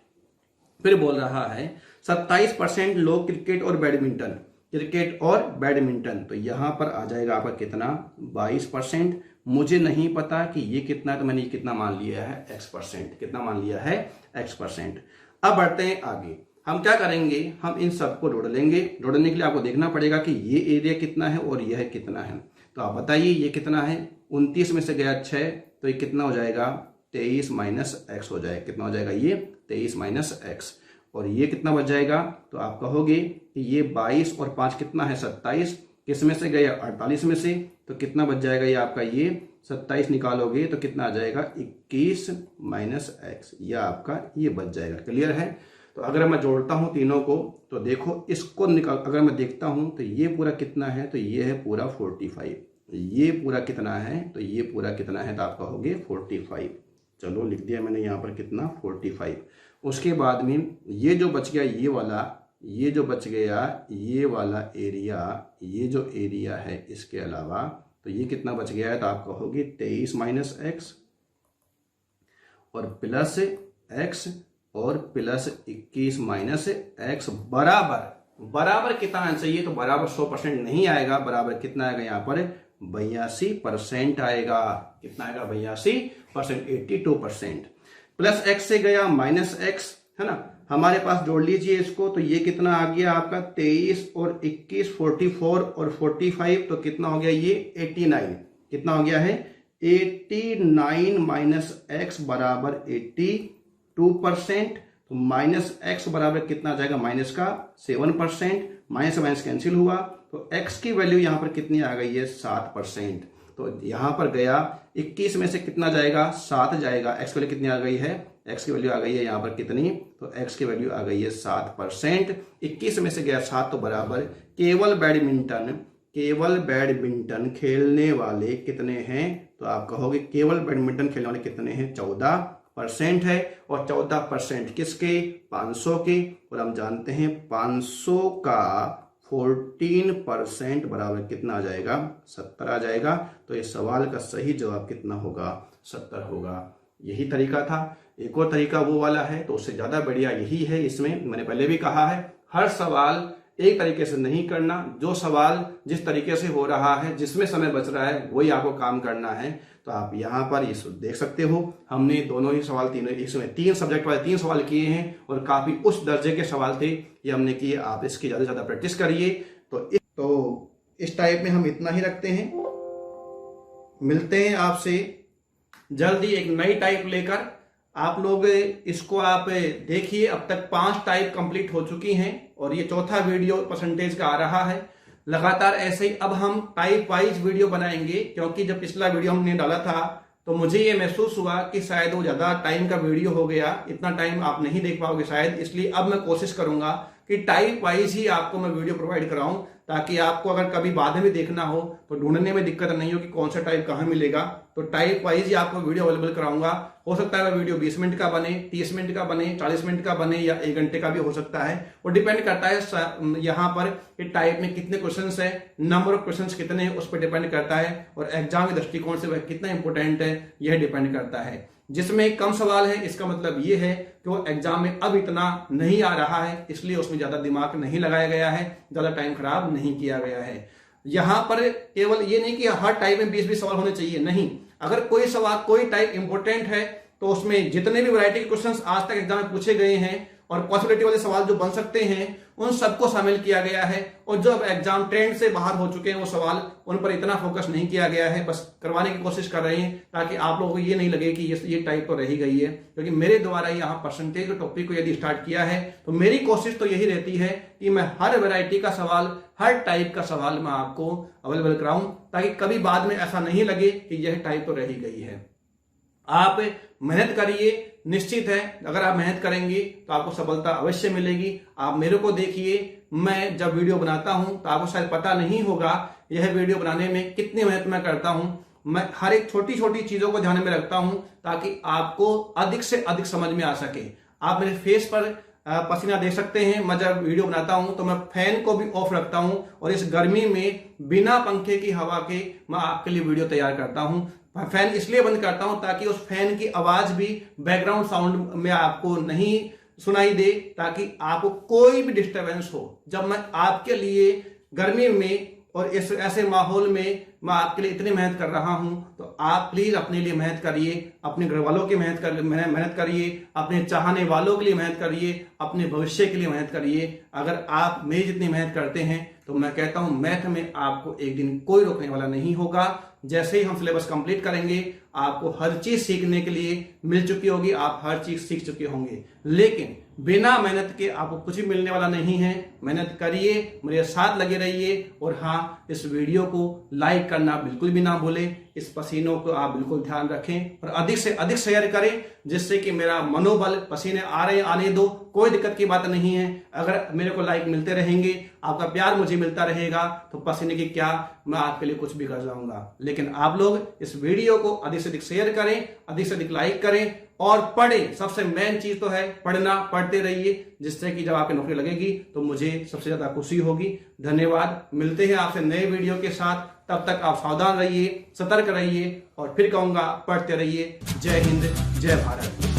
फिर बोल रहा है 27% लोग क्रिकेट और बैडमिंटन, क्रिकेट और बैडमिंटन, तो यहां पर आ जाएगा आपका कितना 22%। मुझे नहीं पता कि ये कितना है, तो मैंने ये कितना मान लिया है x%, कितना मान लिया है x%। अब बढ़ते हैं आगे, हम क्या करेंगे, हम इन सबको जोड़ लेंगे। जोड़ने के लिए आपको देखना पड़ेगा कि ये एरिया कितना है और यह कितना है। तो आप बताइए ये कितना है, 29 में से गया 6, तो ये कितना हो जाएगा 23 माइनस एक्स हो जाएगा। कितना हो जाएगा ये 23 माइनस एक्स। और ये कितना बच जाएगा, तो आप कहोगे कि ये 22 और 5 कितना है 27, किस में से गया 48 में से, तो कितना बच जाएगा ये आपका, ये 27 निकालोगे तो कितना आ जाएगा 21 माइनस एक्स, या आपका ये बच जाएगा। क्लियर है। तो अगर मैं जोड़ता हूं तीनों को तो देखो इसको निकाल, अगर मैं देखता हूं तो ये पूरा कितना है, तो ये है पूरा 45, ये पूरा कितना है, तो ये पूरा कितना है, तो आप कहोगे 45। चलो लिख दिया मैंने यहाँ पर कितना 45। उसके बाद में ये जो बच गया ये वाला, ये जो बच गया ये वाला एरिया, ये जो एरिया है इसके अलावा, तो ये कितना बच गया है, तो आप कहोगे 23 माइनस एक्स और प्लस एक्स और प्लस 21 माइनस एक्स बराबर कितना आना चाहिए, तो बराबर 100% नहीं आएगा, बराबर कितना आएगा यहाँ पर 82% आएगा। कितना आएगा 82%, 82%। प्लस एक्स से गया माइनस एक्स, है ना, हमारे पास जोड़ लीजिए इसको, तो ये कितना आ गया आपका 23 और 21 44 और 45, तो कितना हो गया ये 89। कितना हो गया है 89 माइनस एक्स बराबर 82%। तो माइनस एक्स बराबर कितना आ जाएगा, माइनस का 7%, माइनस माइनस कैंसिल हुआ, तो एक्स की वैल्यू यहां पर कितनी आ गई है 7%। तो यहां पर गया 21 में से कितना जाएगा 7 जाएगा, एक्स की वैल्यू कितनी आ गई है, एक्स की वैल्यू आ गई है यहां पर कितनी, तो एक्स की वैल्यू आ गई है 7%। 21 में से गया 7, तो बराबर केवल बैडमिंटन खेलने वाले कितने हैं, तो आप कहोगे केवल बैडमिंटन खेलने वाले कितने हैं 14% है। और 14% किसके 500 के, और हम जानते हैं 500 का 14% बराबर कितना आ जाएगा 70 आ जाएगा। तो इस सवाल का सही जवाब कितना होगा 70 होगा। यही तरीका था। एक और तरीका वो वाला है, तो उससे ज्यादा बढ़िया यही है। इसमें मैंने पहले भी कहा है, हर सवाल एक तरीके से नहीं करना, जो सवाल जिस तरीके से हो रहा है, जिसमें समय बच रहा है, वही आपको काम करना है। तो आप यहाँ पर ये देख सकते हो, हमने दोनों ही सवाल इसमें 3 सब्जेक्ट वाले 3 सवाल किए हैं और काफी उच्च दर्जे के सवाल थे, ये हमने किए। आप इसकी ज्यादा से ज्यादा प्रैक्टिस करिए। तो इस टाइप में हम इतना ही रखते हैं। मिलते हैं आपसे जल्दी एक नई टाइप लेकर। आप लोग इसको आप देखिए, अब तक 5 टाइप कंप्लीट हो चुकी हैं और ये चौथा वीडियो परसेंटेज का आ रहा है। लगातार ऐसे ही अब हम टाइप वाइज वीडियो बनाएंगे, क्योंकि जब पिछला वीडियो हमने डाला था तो मुझे ये महसूस हुआ कि शायद वो ज्यादा टाइम का वीडियो हो गया, इतना टाइम आप नहीं देख पाओगे शायद। इसलिए अब मैं कोशिश करूंगा कि टाइप वाइज ही आपको मैं वीडियो प्रोवाइड कराऊं, ताकि आपको अगर कभी बाद में देखना हो तो ढूंढने में दिक्कत नहीं हो कि कौन सा टाइप कहां मिलेगा। तो टाइप वाइज ही आपको वीडियो अवेलेबल कराऊंगा। हो सकता है वह वीडियो 20 मिनट का बने, 30 मिनट का बने, 40 मिनट का बने, या 1 घंटे का भी हो सकता है। वो डिपेंड करता है यहाँ पर कि टाइप में कितने क्वेश्चंस है, नंबर ऑफ क्वेश्चंस कितने हैं, उस पर डिपेंड करता है। और एग्जाम के दृष्टिकोण से वह कितना इंपॉर्टेंट है, यह डिपेंड करता है। जिसमें कम सवाल है, इसका मतलब यह है कि वो एग्जाम में अब इतना नहीं आ रहा है, इसलिए उसमें ज्यादा दिमाग नहीं लगाया गया है, ज्यादा टाइम खराब नहीं किया गया है। यहां पर केवल ये नहीं कि हर टाइप में 20-20 सवाल होने चाहिए, नहीं। अगर कोई सवाल, कोई टाइप इंपॉर्टेंट है तो उसमें जितने भी वैरायटी के क्वेश्चंस आज तक एग्जाम में पूछे गए हैं और पॉसिबिलिटी वाले सवाल जो बन सकते हैं, उन सबको शामिल किया गया है। और जो अब एग्जाम ट्रेंड से बाहर हो चुके हैं वो सवाल, उन पर इतना फोकस नहीं किया गया है, बस करवाने की कोशिश कर रहे हैं, ताकि आप लोगों को ये नहीं लगे कि ये टाइप तो रही गई है। क्योंकि मेरे द्वारा यहाँ परसेंटेज के टॉपिक को यदि स्टार्ट किया है तो मेरी कोशिश तो यही रहती है कि मैं हर वैरायटी का सवाल, हर टाइप का सवाल मैं आपको अवेलेबल कराऊं, ताकि कभी बाद में ऐसा नहीं लगे कि यह टाइप तो रही गई है। आप मेहनत करिए, निश्चित है अगर आप मेहनत करेंगे तो आपको सफलता अवश्य मिलेगी। आप मेरे को देखिए, मैं जब वीडियो बनाता हूं तो आपको शायद पता नहीं होगा यह वीडियो बनाने में कितनी मेहनत मैं करता हूं। मैं हर एक छोटी छोटी चीजों को ध्यान में रखता हूं ताकि आपको अधिक से अधिक समझ में आ सके। आप मेरे फेस पर पसीना देख सकते हैं। मैं जब वीडियो बनाता हूं तो मैं फैन को भी ऑफ रखता हूं और इस गर्मी में बिना पंखे की हवा के मैं आपके लिए वीडियो तैयार करता हूं। फैन इसलिए बंद करता हूं ताकि उस फैन की आवाज भी बैकग्राउंड साउंड में आपको नहीं सुनाई दे, ताकि आपको कोई भी डिस्टरबेंस हो। जब मैं आपके लिए गर्मी में और इस ऐसे माहौल में मैं आपके लिए इतनी मेहनत कर रहा हूं, तो आप प्लीज अपने लिए मेहनत करिए, अपने घर वालों की मेहनत करिए, अपने चाहने वालों के लिए मेहनत करिए, अपने भविष्य के लिए मेहनत करिए। अगर आप मेरी जितनी मेहनत करते हैं तो मैं कहता हूं मैथ में आपको एक दिन कोई रोकने वाला नहीं होगा। जैसे ही हम सिलेबस कंप्लीट करेंगे आपको हर चीज सीखने के लिए मिल चुकी होगी, आप हर चीज सीख चुके होंगे। लेकिन बिना मेहनत के आपको कुछ भी मिलने वाला नहीं है। मेहनत करिए, मेरे साथ लगे रहिए, और हाँ, इस वीडियो को लाइक करना बिल्कुल भी ना भूलें। इस पसीनों को आप बिल्कुल ध्यान रखें और अधिक से अधिक शेयर करें, जिससे कि मेरा मनोबल, पसीने आ रहे आने दो, कोई दिक्कत की बात नहीं है। अगर मेरे को लाइक मिलते रहेंगे, आपका प्यार मुझे मिलता रहेगा, तो पसीने की क्या, मैं आपके लिए कुछ भी कर जाऊंगा। लेकिन आप लोग इस वीडियो को अधिक से अधिक शेयर करें, अधिक से अधिक लाइक करें और पढ़ें। सबसे मेन चीज तो है पढ़ना, पढ़ते रहिए, जिससे कि जब आपकी नौकरी लगेगी तो मुझे सबसे ज्यादा खुशी होगी। धन्यवाद। मिलते हैं आपसे नए वीडियो के साथ। तब तक आप सावधान रहिए, सतर्क रहिए और फिर कहूंगा पढ़ते रहिए। जय हिंद, जय भारत।